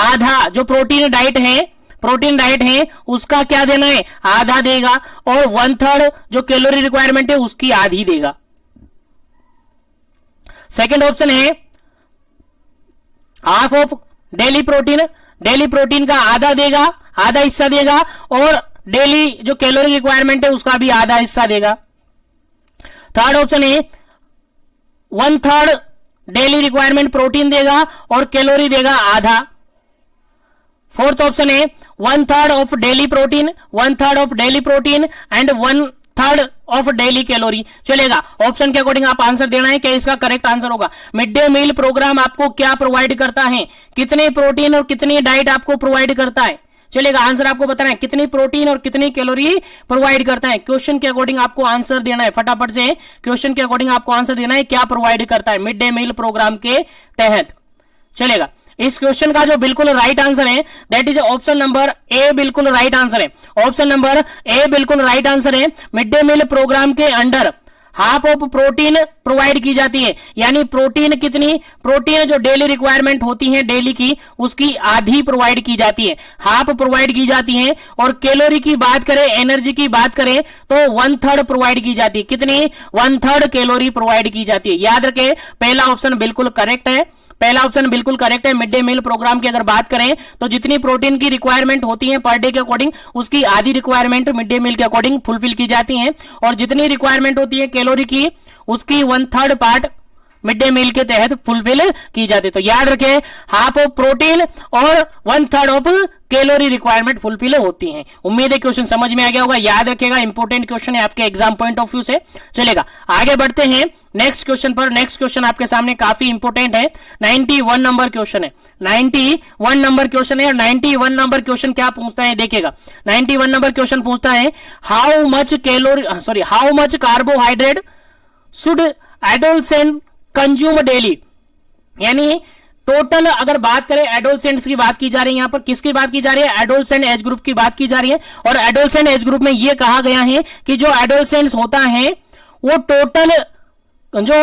आधा जो प्रोटीन डाइट है उसका क्या देना है, आधा देगा और 1/3 जो कैलोरी रिक्वायरमेंट है उसकी आधी देगा। सेकंड ऑप्शन है हाफ ऑफ डेली प्रोटीन का आधा देगा, आधा हिस्सा देगा और डेली जो कैलोरी रिक्वायरमेंट है उसका भी आधा हिस्सा देगा। थर्ड ऑप्शन है 1/3 डेली रिक्वायरमेंट प्रोटीन देगा और कैलोरी देगा आधा। फोर्थ ऑप्शन है 1/3 of daily protein and 1/3 of daily calorie. चलेगा, ऑप्शन के अकॉर्डिंग आप आंसर देना है, क्या इसका करेक्ट आंसर होगा। मिड डे मील प्रोग्राम आपको क्या प्रोवाइड करता है, कितने प्रोटीन और कितनी डाइट आपको प्रोवाइड करता है। चलेगा, आंसर आपको बताना है कितनी प्रोटीन और कितनी कैलोरी प्रोवाइड करता है। क्वेश्चन के अकॉर्डिंग आपको आंसर देना है, फटाफट से क्वेश्चन के अकॉर्डिंग आपको आंसर देना है, क्या प्रोवाइड करता है मिड डे मील प्रोग्राम के तहत। चलेगा, इस क्वेश्चन का जो बिल्कुल राइट आंसर है that is option number A, बिल्कुल राइट आंसर है। ऑप्शन नंबर ए बिल्कुल राइट आंसर है। मिड डे मील प्रोग्राम के under half of protein provide की जाती है, यानी प्रोटीन कितनी, प्रोटीन जो डेली रिक्वायरमेंट होती है डेली की, उसकी आधी प्रोवाइड की जाती है, हाफ प्रोवाइड की जाती है। और कैलोरी की बात करें, एनर्जी की बात करें तो 1/3 प्रोवाइड की जाती है। कितनी, 1/3 कैलोरी प्रोवाइड की जाती है। याद रखें, पहला ऑप्शन बिल्कुल करेक्ट है, पहला ऑप्शन बिल्कुल करेक्ट है। मिड डे मील प्रोग्राम की अगर बात करें तो जितनी प्रोटीन की रिक्वायरमेंट होती है पर डे के अकॉर्डिंग, उसकी आधी रिक्वायरमेंट मिड डे मील के अकॉर्डिंग फुलफिल की जाती है, और जितनी रिक्वायरमेंट होती है कैलोरी की, उसकी 1/3 पार्ट मिड डे मील के तहत फुलफिल की जाती है। तो याद रखें, हाफ ऑफ प्रोटीन और 1/3 ऑफ कैलोरी रिक्वायरमेंट फुलफिल होती है। उम्मीद है क्वेश्चन समझ में आ गया होगा, याद रखेगा, इंपॉर्टेंट क्वेश्चन है आपके एग्जाम पॉइंट ऑफ व्यू से। चलेगा, आगे बढ़ते हैं नेक्स्ट क्वेश्चन पर। नेक्स्ट क्वेश्चन आपके सामने काफी इंपॉर्टेंट है, 91 नंबर क्वेश्चन है, 91 नंबर क्वेश्चन है। और 91 नंबर क्वेश्चन क्या पूछता है देखिएगा, 91 नंबर क्वेश्चन पूछता है how much carbohydrate should adolescent consume daily, यानी टोटल अगर बात करें, एडोलसेंट्स की बात की जा रही है, यहां पर किसकी बात की जा रही है, एडोलसेंट एज ग्रुप की बात की जा रही है। और एडोलसेंट एज ग्रुप में यह कहा गया है कि जो एडोलसेंट्स होता है वो टोटल जो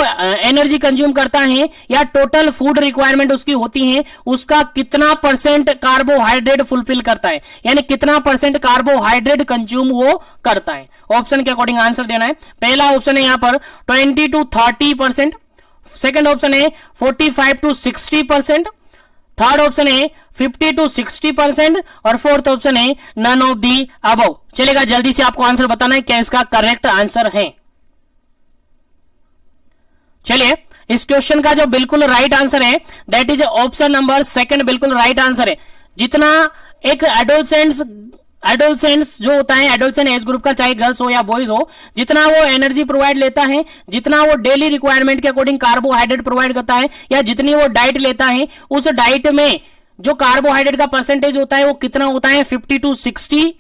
एनर्जी कंज्यूम करता है या टोटल फूड रिक्वायरमेंट उसकी होती है, उसका कितना परसेंट कार्बोहाइड्रेट फुलफिल करता है, यानी कितना परसेंट कार्बोहाइड्रेट कंज्यूम वो करता है। ऑप्शन के अकॉर्डिंग आंसर देना है। पहला ऑप्शन है यहां पर 20 to 30%, सेकेंड ऑप्शन है 45 to 60%, थर्ड ऑप्शन है 50 to 60%, और फोर्थ ऑप्शन है नन ऑफ दी अबव। चलेगा, जल्दी से आपको आंसर बताना है क्या इसका करेक्ट आंसर है। चलिए, इस क्वेश्चन का जो बिल्कुल राइट आंसर है that is option number second, बिल्कुल राइट आंसर है। जितना एक एडोलसेंट्स जो होता है, एडोलसेंट एज ग्रुप का, चाहे गर्ल्स हो या बॉयज हो, जितना वो एनर्जी प्रोवाइड लेता है, जितना वो डेली रिक्वायरमेंट के अकॉर्डिंग कार्बोहाइड्रेट प्रोवाइड करता है, या जितनी वो डाइट लेता है, उस डाइट में जो कार्बोहाइड्रेट का परसेंटेज होता है वो कितना होता है, 45 to 60%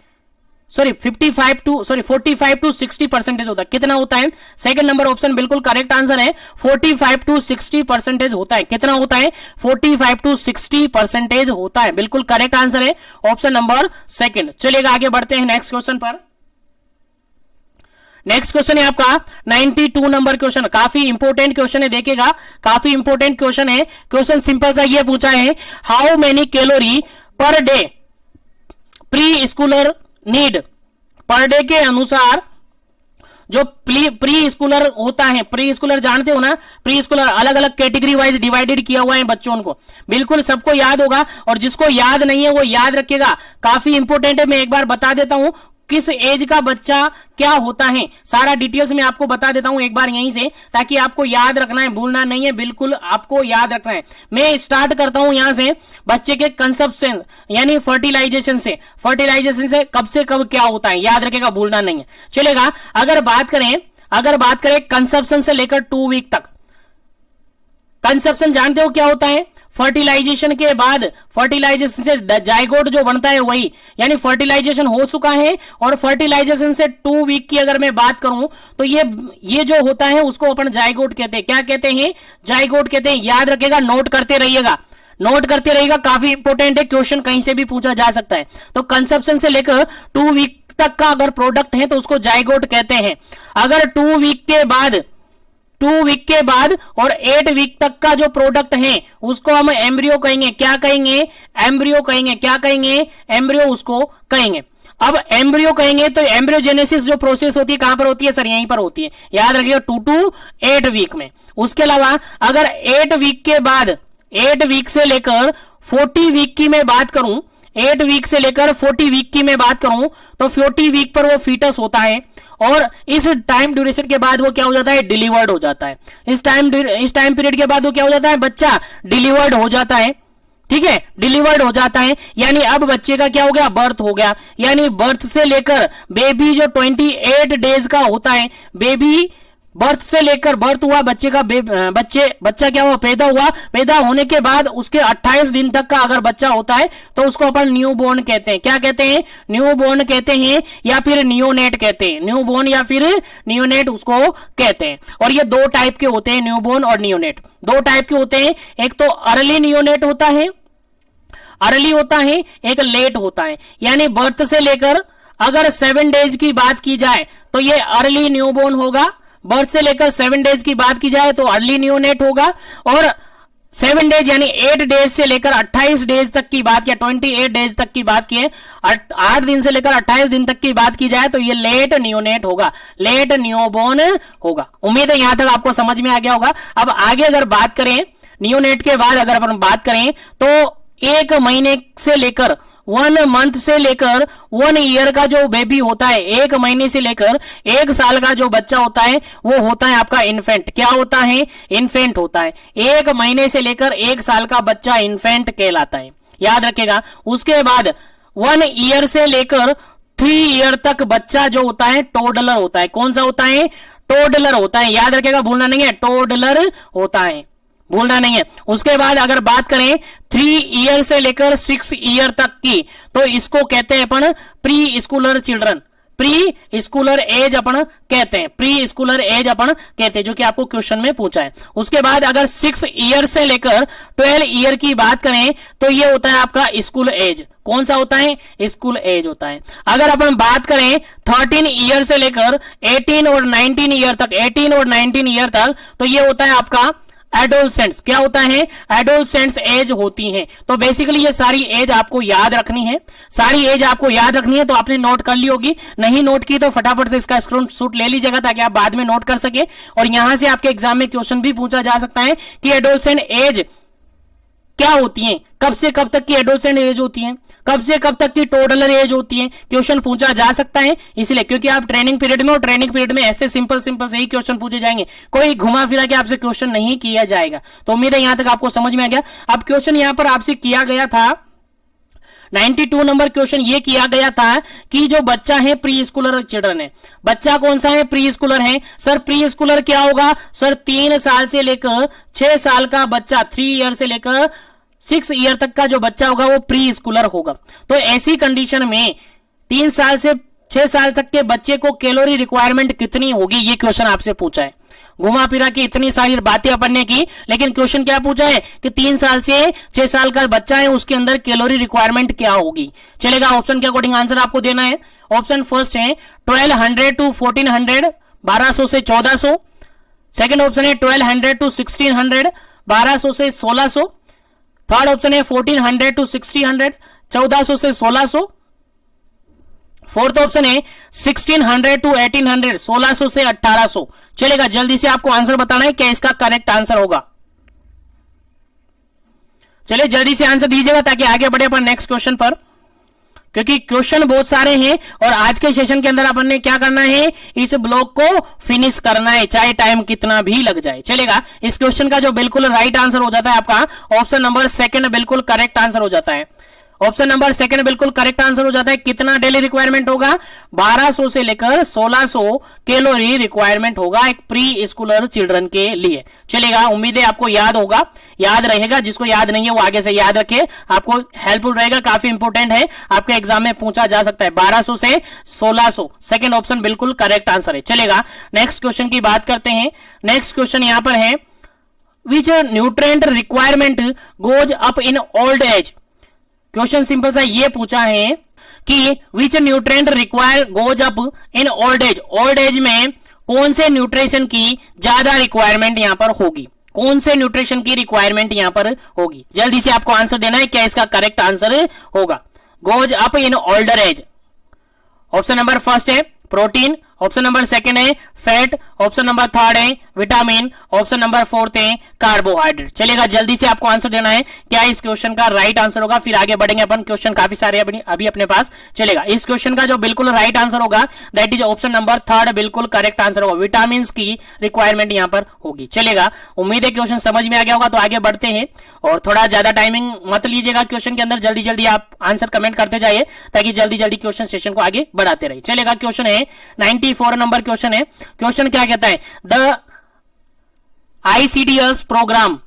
होता है। कितना होता है, सेकंड नंबर ऑप्शन बिल्कुल करेक्ट आंसर है, 45 to 60% होता है। कितना होता है, 45 to 60% होता है, बिल्कुल करेक्ट आंसर है ऑप्शन नंबर सेकंड। चलिएगा, आगे बढ़ते हैं नेक्स्ट क्वेश्चन पर। नेक्स्ट क्वेश्चन है आपका 92 नंबर क्वेश्चन, काफी इंपोर्टेंट क्वेश्चन है, देखिएगा काफी इंपोर्टेंट क्वेश्चन है। क्वेश्चन सिंपल सा ये पूछा है, how many calorie per day pre Schuler need, per day के अनुसार जो प्री स्कूलर होता है, प्री स्कूलर जानते हो ना, प्री स्कूलर अलग अलग कैटेगरी वाइज डिवाइडेड किया हुआ है बच्चों को, बिल्कुल सबको याद होगा, और जिसको याद नहीं है वो याद रखेगा, काफी इंपोर्टेंट है। मैं एक बार बता देता हूं किस एज का बच्चा क्या होता है, सारा डिटेल्स में आपको बता देता हूं एक बार यहीं से, ताकि आपको याद रखना है, भूलना नहीं है, बिल्कुल आपको याद रखना है। मैं स्टार्ट करता हूं यहां से बच्चे के कंसेप्शन यानी फर्टिलाइजेशन से कब से कब क्या होता है, याद रखेगा, भूलना नहीं है। चलेगा, अगर बात करें कंसेप्शन से लेकर 2 वीक तक, कंसेप्शन जानते हो क्या होता है, फर्टिलाइजेशन के बाद, फर्टिलाइजेशन से जाइगोट जो बनता है वही, यानी फर्टिलाइजेशन हो चुका है, और फर्टिलाइजेशन से 2 वीक की अगर मैं बात करूं तो ये जो होता है उसको अपन जाइगोट कहते हैं। क्या कहते हैं, जाइगोट कहते हैं। याद रखेगा, नोट करते रहिएगा, काफी इंपोर्टेंट है, क्वेश्चन कहीं से भी पूछा जा सकता है। तो कंसेप्शन से लेकर 2 वीक तक का अगर प्रोडक्ट है तो उसको जाइगोट कहते हैं। अगर 2 वीक के बाद और 8 वीक तक का जो प्रोडक्ट है उसको हम एम्ब्रियो कहेंगे। क्या कहेंगे, एम्ब्रियो कहेंगे। क्या कहेंगे, एम्ब्रियो उसको कहेंगे। अब एम्ब्रियो कहेंगे तो एम्ब्रियोजेनेसिस जो प्रोसेस होती है कहां पर होती है सर, यहीं पर होती है, याद रखिएगा, 2 to 8 वीक में। उसके अलावा अगर 8 वीक के बाद, 8 वीक से लेकर 40 वीक की मैं बात करूं, 8 वीक से लेकर 40 वीक की मैं बात करूं तो 40 वीक पर वो फीटस होता है, और इस टाइम ड्यूरेशन के बाद वो क्या हो जाता है, डिलीवर्ड हो जाता है। इस टाइम पीरियड के बाद वो क्या हो जाता है, बच्चा डिलीवर्ड हो जाता है। ठीक है, डिलीवर्ड हो जाता है, यानी अब बच्चे का क्या हो गया, बर्थ हो गया। यानी बर्थ से लेकर बेबी जो 28 डेज का होता है, बेबी बर्थ से लेकर, बर्थ हुआ बच्चे का, बच्चा क्या हुआ, पैदा हुआ, पैदा होने के बाद उसके 28 दिन तक का अगर बच्चा होता है तो उसको अपन न्यू बोर्न कहते हैं। क्या कहते हैं? न्यू बोर्न कहते हैं या फिर नियोनेट कहते हैं। न्यू बोर्न या फिर नियोनेट उसको कहते हैं। और ये दो टाइप के होते हैं, न्यू बोर्न और नियोनेट, दो टाइप के होते हैं। एक तो अर्ली नियोनेट होता है, अर्ली होता है, एक लेट होता है। यानी बर्थ से लेकर अगर 7 डेज की बात की जाए तो ये अर्ली न्यूबॉर्न होगा, बर्थ से लेकर 7 डेज की बात की जाए तो अर्ली न्यूनेट होगा, और 7 डेज यानी 8 डेज से लेकर 28 डेज तक की बात, या 28 डेज तक की बात की है, 8 दिन से लेकर 28 दिन तक की बात की जाए तो ये लेट न्यूनेट होगा, लेट न्यूबॉर्न होगा। उम्मीद है यहां तक आपको समझ में आ गया होगा। अब आगे अगर बात करें न्यूनेट के बाद, अगर अपन बात करें तो 1 महीने से लेकर 1 मंथ से लेकर 1 ईयर का जो बेबी होता है, 1 महीने से लेकर 1 साल का जो बच्चा होता है वो होता है आपका इन्फेंट। क्या होता है? इन्फेंट होता है। 1 महीने से लेकर 1 साल का बच्चा इन्फेंट कहलाता है, याद रखेगा। उसके बाद 1 ईयर से लेकर 3 ईयर तक बच्चा जो होता है टोडलर होता है। कौन सा होता है? टोडलर होता है, याद रखेगा, भूलना नहीं है, टोडलर होता है, भूलना नहीं है। उसके बाद अगर बात करें 3 ईयर से लेकर 6 ईयर तक की तो इसको कहते हैं अपन preschooler children, preschooler age अपन कहते हैं, प्री स्कूलर एज अपन कहते हैं, जो कि आपको क्वेश्चन में पूछा है। उसके बाद अगर 6 ईयर से लेकर 12 ईयर की बात करें तो ये होता है आपका स्कूल एज। कौन सा होता है? स्कूल एज होता है। अगर अपन बात करें 13 ईयर से लेकर 18 और 19 ईयर तक, 18 और 19 ईयर तक, तो ये होता है आपका एडोलसेंट्स। क्या होता है? एडोलसेंट्स एज होती हैं। तो बेसिकली ये सारी एज आपको याद रखनी है, सारी एज आपको याद रखनी है। तो आपने नोट कर ली होगी, नहीं नोट की तो फटाफट से इसका स्क्रीनशॉट ले लीजिएगा ताकि आप बाद में नोट कर सके। और यहां से आपके एग्जाम में क्वेश्चन भी पूछा जा सकता है कि एडोलसेंट एज क्या होती है, कब से कब तक की एडोलसेंट एज होती है, कब से कब तक की टोडलर एज होती है, क्वेश्चन पूछा जा सकता है। इसलिए क्योंकि आप ट्रेनिंग पीरियड में, और ट्रेनिंग पीरियड में ऐसे सिंपल से ही क्वेश्चन पूछे जाएंगे, कोई घुमा फिरा के आपसे क्वेश्चन नहीं किया जाएगा। तो उम्मीद है यहां तक आपको समझ में आ गया। अब क्वेश्चन यहां पर आपसे किया गया था 92 नंबर क्वेश्चन ये किया गया था कि जो बच्चा है प्री स्कूलर चिल्ड्रन है, बच्चा कौन सा है? प्री स्कूलर है। सर प्री स्कूलर क्या होगा? सर 3 साल से लेकर 6 साल का बच्चा, 3 ईयर से लेकर 6 ईयर तक का जो बच्चा होगा वो प्री स्कूलर होगा। तो ऐसी कंडीशन में 3 साल से 6 साल तक के बच्चे को कैलोरी रिक्वायरमेंट कितनी होगी, ये क्वेश्चन आपसे पूछा है। घुमा फिरा के इतनी सारी बातें अपन ने की, लेकिन क्वेश्चन क्या पूछा है कि 3 साल से 6 साल का बच्चा है, उसके अंदर कैलोरी रिक्वायरमेंट क्या होगी। चलेगा, ऑप्शन के अकॉर्डिंग आंसर आपको देना है। ऑप्शन फर्स्ट है 1200 टू 1400, 1200 से 1400। सेकेंड ऑप्शन है 1200 टू 1600, 1200 से 1600। थर्ड ऑप्शन है 1400 टू 1600, 1400 से 1600। फोर्थ ऑप्शन है 1600 टू 1800, 1600 से 1800। चलेगा, जल्दी से आपको आंसर बताना है क्या इसका करेक्ट आंसर होगा। चलिए जल्दी से आंसर दीजिएगा ताकि आगे बढ़े अपन नेक्स्ट क्वेश्चन पर, क्योंकि क्वेश्चन बहुत सारे हैं और आज के सेशन के अंदर अपन ने क्या करना है, इस ब्लॉक को फिनिश करना है, चाहे टाइम कितना भी लग जाए। चलेगा, इस क्वेश्चन का जो बिल्कुल राइट आंसर हो जाता है आपका ऑप्शन नंबर सेकंड बिल्कुल करेक्ट आंसर हो जाता है। ऑप्शन नंबर सेकंड बिल्कुल करेक्ट आंसर हो जाता है। कितना डेली रिक्वायरमेंट होगा? 1200 से लेकर 1600 कैलोरी रिक्वायरमेंट होगा एक प्री स्कूलर चिल्ड्रन के लिए। चलेगा, उम्मीद है आपको याद होगा, याद रहेगा। जिसको याद नहीं है वो आगे से याद रखे, आपको हेल्पफुल रहेगा, काफी इंपोर्टेंट है, आपके एग्जाम में पूछा जा सकता है। 1200 से 1600 सेकेंड ऑप्शन बिल्कुल करेक्ट आंसर है। चलेगा, नेक्स्ट क्वेश्चन की बात करते हैं। नेक्स्ट क्वेश्चन यहां पर है विच nutrient requirement goes up in old age. Question simple सा ये पूछा है कि विच nutrient require goes up in old age. Old age में कौन से न्यूट्रिशन की ज्यादा रिक्वायरमेंट यहां पर होगी, कौन से न्यूट्रिशन की रिक्वायरमेंट यहां पर होगी। जल्दी से आपको आंसर देना है क्या इसका करेक्ट आंसर होगा। Goes up in older age. Option number first है प्रोटीन, ऑप्शन नंबर सेकंड है फैट, ऑप्शन नंबर थर्ड है विटामिन, ऑप्शन नंबर फोर्थ है कार्बोहाइड्रेट। चलेगा, जल्दी से आपको आंसर देना है क्या इस क्वेश्चन का राइट आंसर होगा। फिर आगे बढ़ेंगे अपन, क्वेश्चन काफी सारे अभी अपने पास। चलेगा, इस क्वेश्चन का जो बिल्कुल राइट आंसर होगा that is option number third बिल्कुल करेक्ट आंसर होगा। विटामिन की रिक्वायरमेंट यहां पर होगी। चलेगा, उम्मीद है क्वेश्चन समझ में आ गया होगा। तो आगे बढ़ते हैं और थोड़ा ज्यादा टाइमिंग मत लीजिएगा क्वेश्चन के अंदर, जल्दी जल्दी आप आंसर कमेंट करते जाइए ताकि जल्दी जल्दी क्वेश्चन सेशन को आगे बढ़ाते रहिए। चलेगा, क्वेश्चन है 90 4 नंबर क्वेश्चन है। क्वेश्चन क्या कहता है, the ICDS programme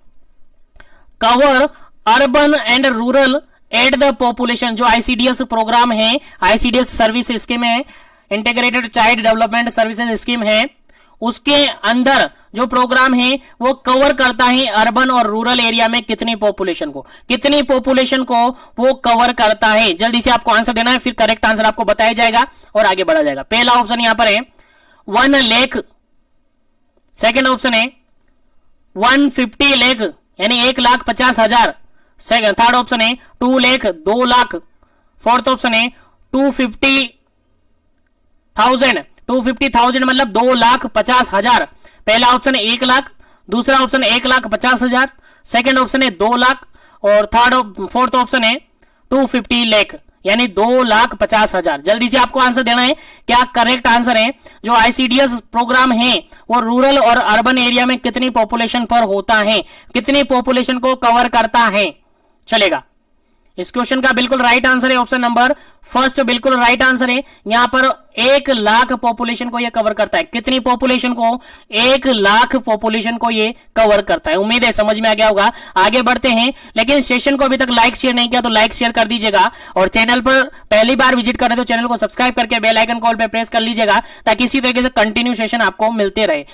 cover urban and rural at the population. जो ICDS प्रोग्राम है, ICDS सर्विस स्कीम है, integrated child development services scheme है, उसके अंदर जो प्रोग्राम है वो कवर करता है अर्बन और रूरल एरिया में कितनी पॉपुलेशन को, कितनी पॉपुलेशन को वो कवर करता है। जल्दी से आपको आंसर देना है, फिर करेक्ट आंसर आपको बताया जाएगा और आगे बढ़ा जाएगा। पहला ऑप्शन यहां पर है 1 लाख, सेकेंड ऑप्शन है 150 लाख यानी 1,50,000, सेकंड थर्ड ऑप्शन है 2 लाख 2 लाख, फोर्थ ऑप्शन है 250,000 मतलब 2,50,000। पहला ऑप्शन है 1 लाख, दूसरा ऑप्शन है 1,50,000, सेकंड ऑप्शन है 2 लाख और फोर्थ ऑप्शन है 250 लाख यानी 2,50,000। जल्दी से आपको आंसर देना है, क्या करेक्ट आंसर है। जो ICDS प्रोग्राम है वो रूरल और अर्बन एरिया में कितनी पॉपुलेशन पर होता है, कितनी पॉपुलेशन को कवर करता है, चलेगा। इस क्वेश्चन का बिल्कुल राइट आंसर है ऑप्शन नंबर फर्स्ट, बिल्कुल राइट आंसर है। यहां पर 1 लाख पॉपुलेशन को यह कवर करता है। कितनी पॉपुलेशन को, 1 लाख पॉपुलेशन को ये कवर करता है। उम्मीद है समझ में आ गया होगा। आगे बढ़ते हैं, लेकिन सेशन को अभी तक लाइक शेयर नहीं किया तो लाइक शेयर कर दीजिएगा और चैनल पर पहली बार विजिट कर रहे तो चैनल को सब्सक्राइब करके बेल आइकन कॉल पे प्रेस कर लीजिएगा ताकि इसी तरीके से कंटिन्यू सेशन आपको मिलते रहे।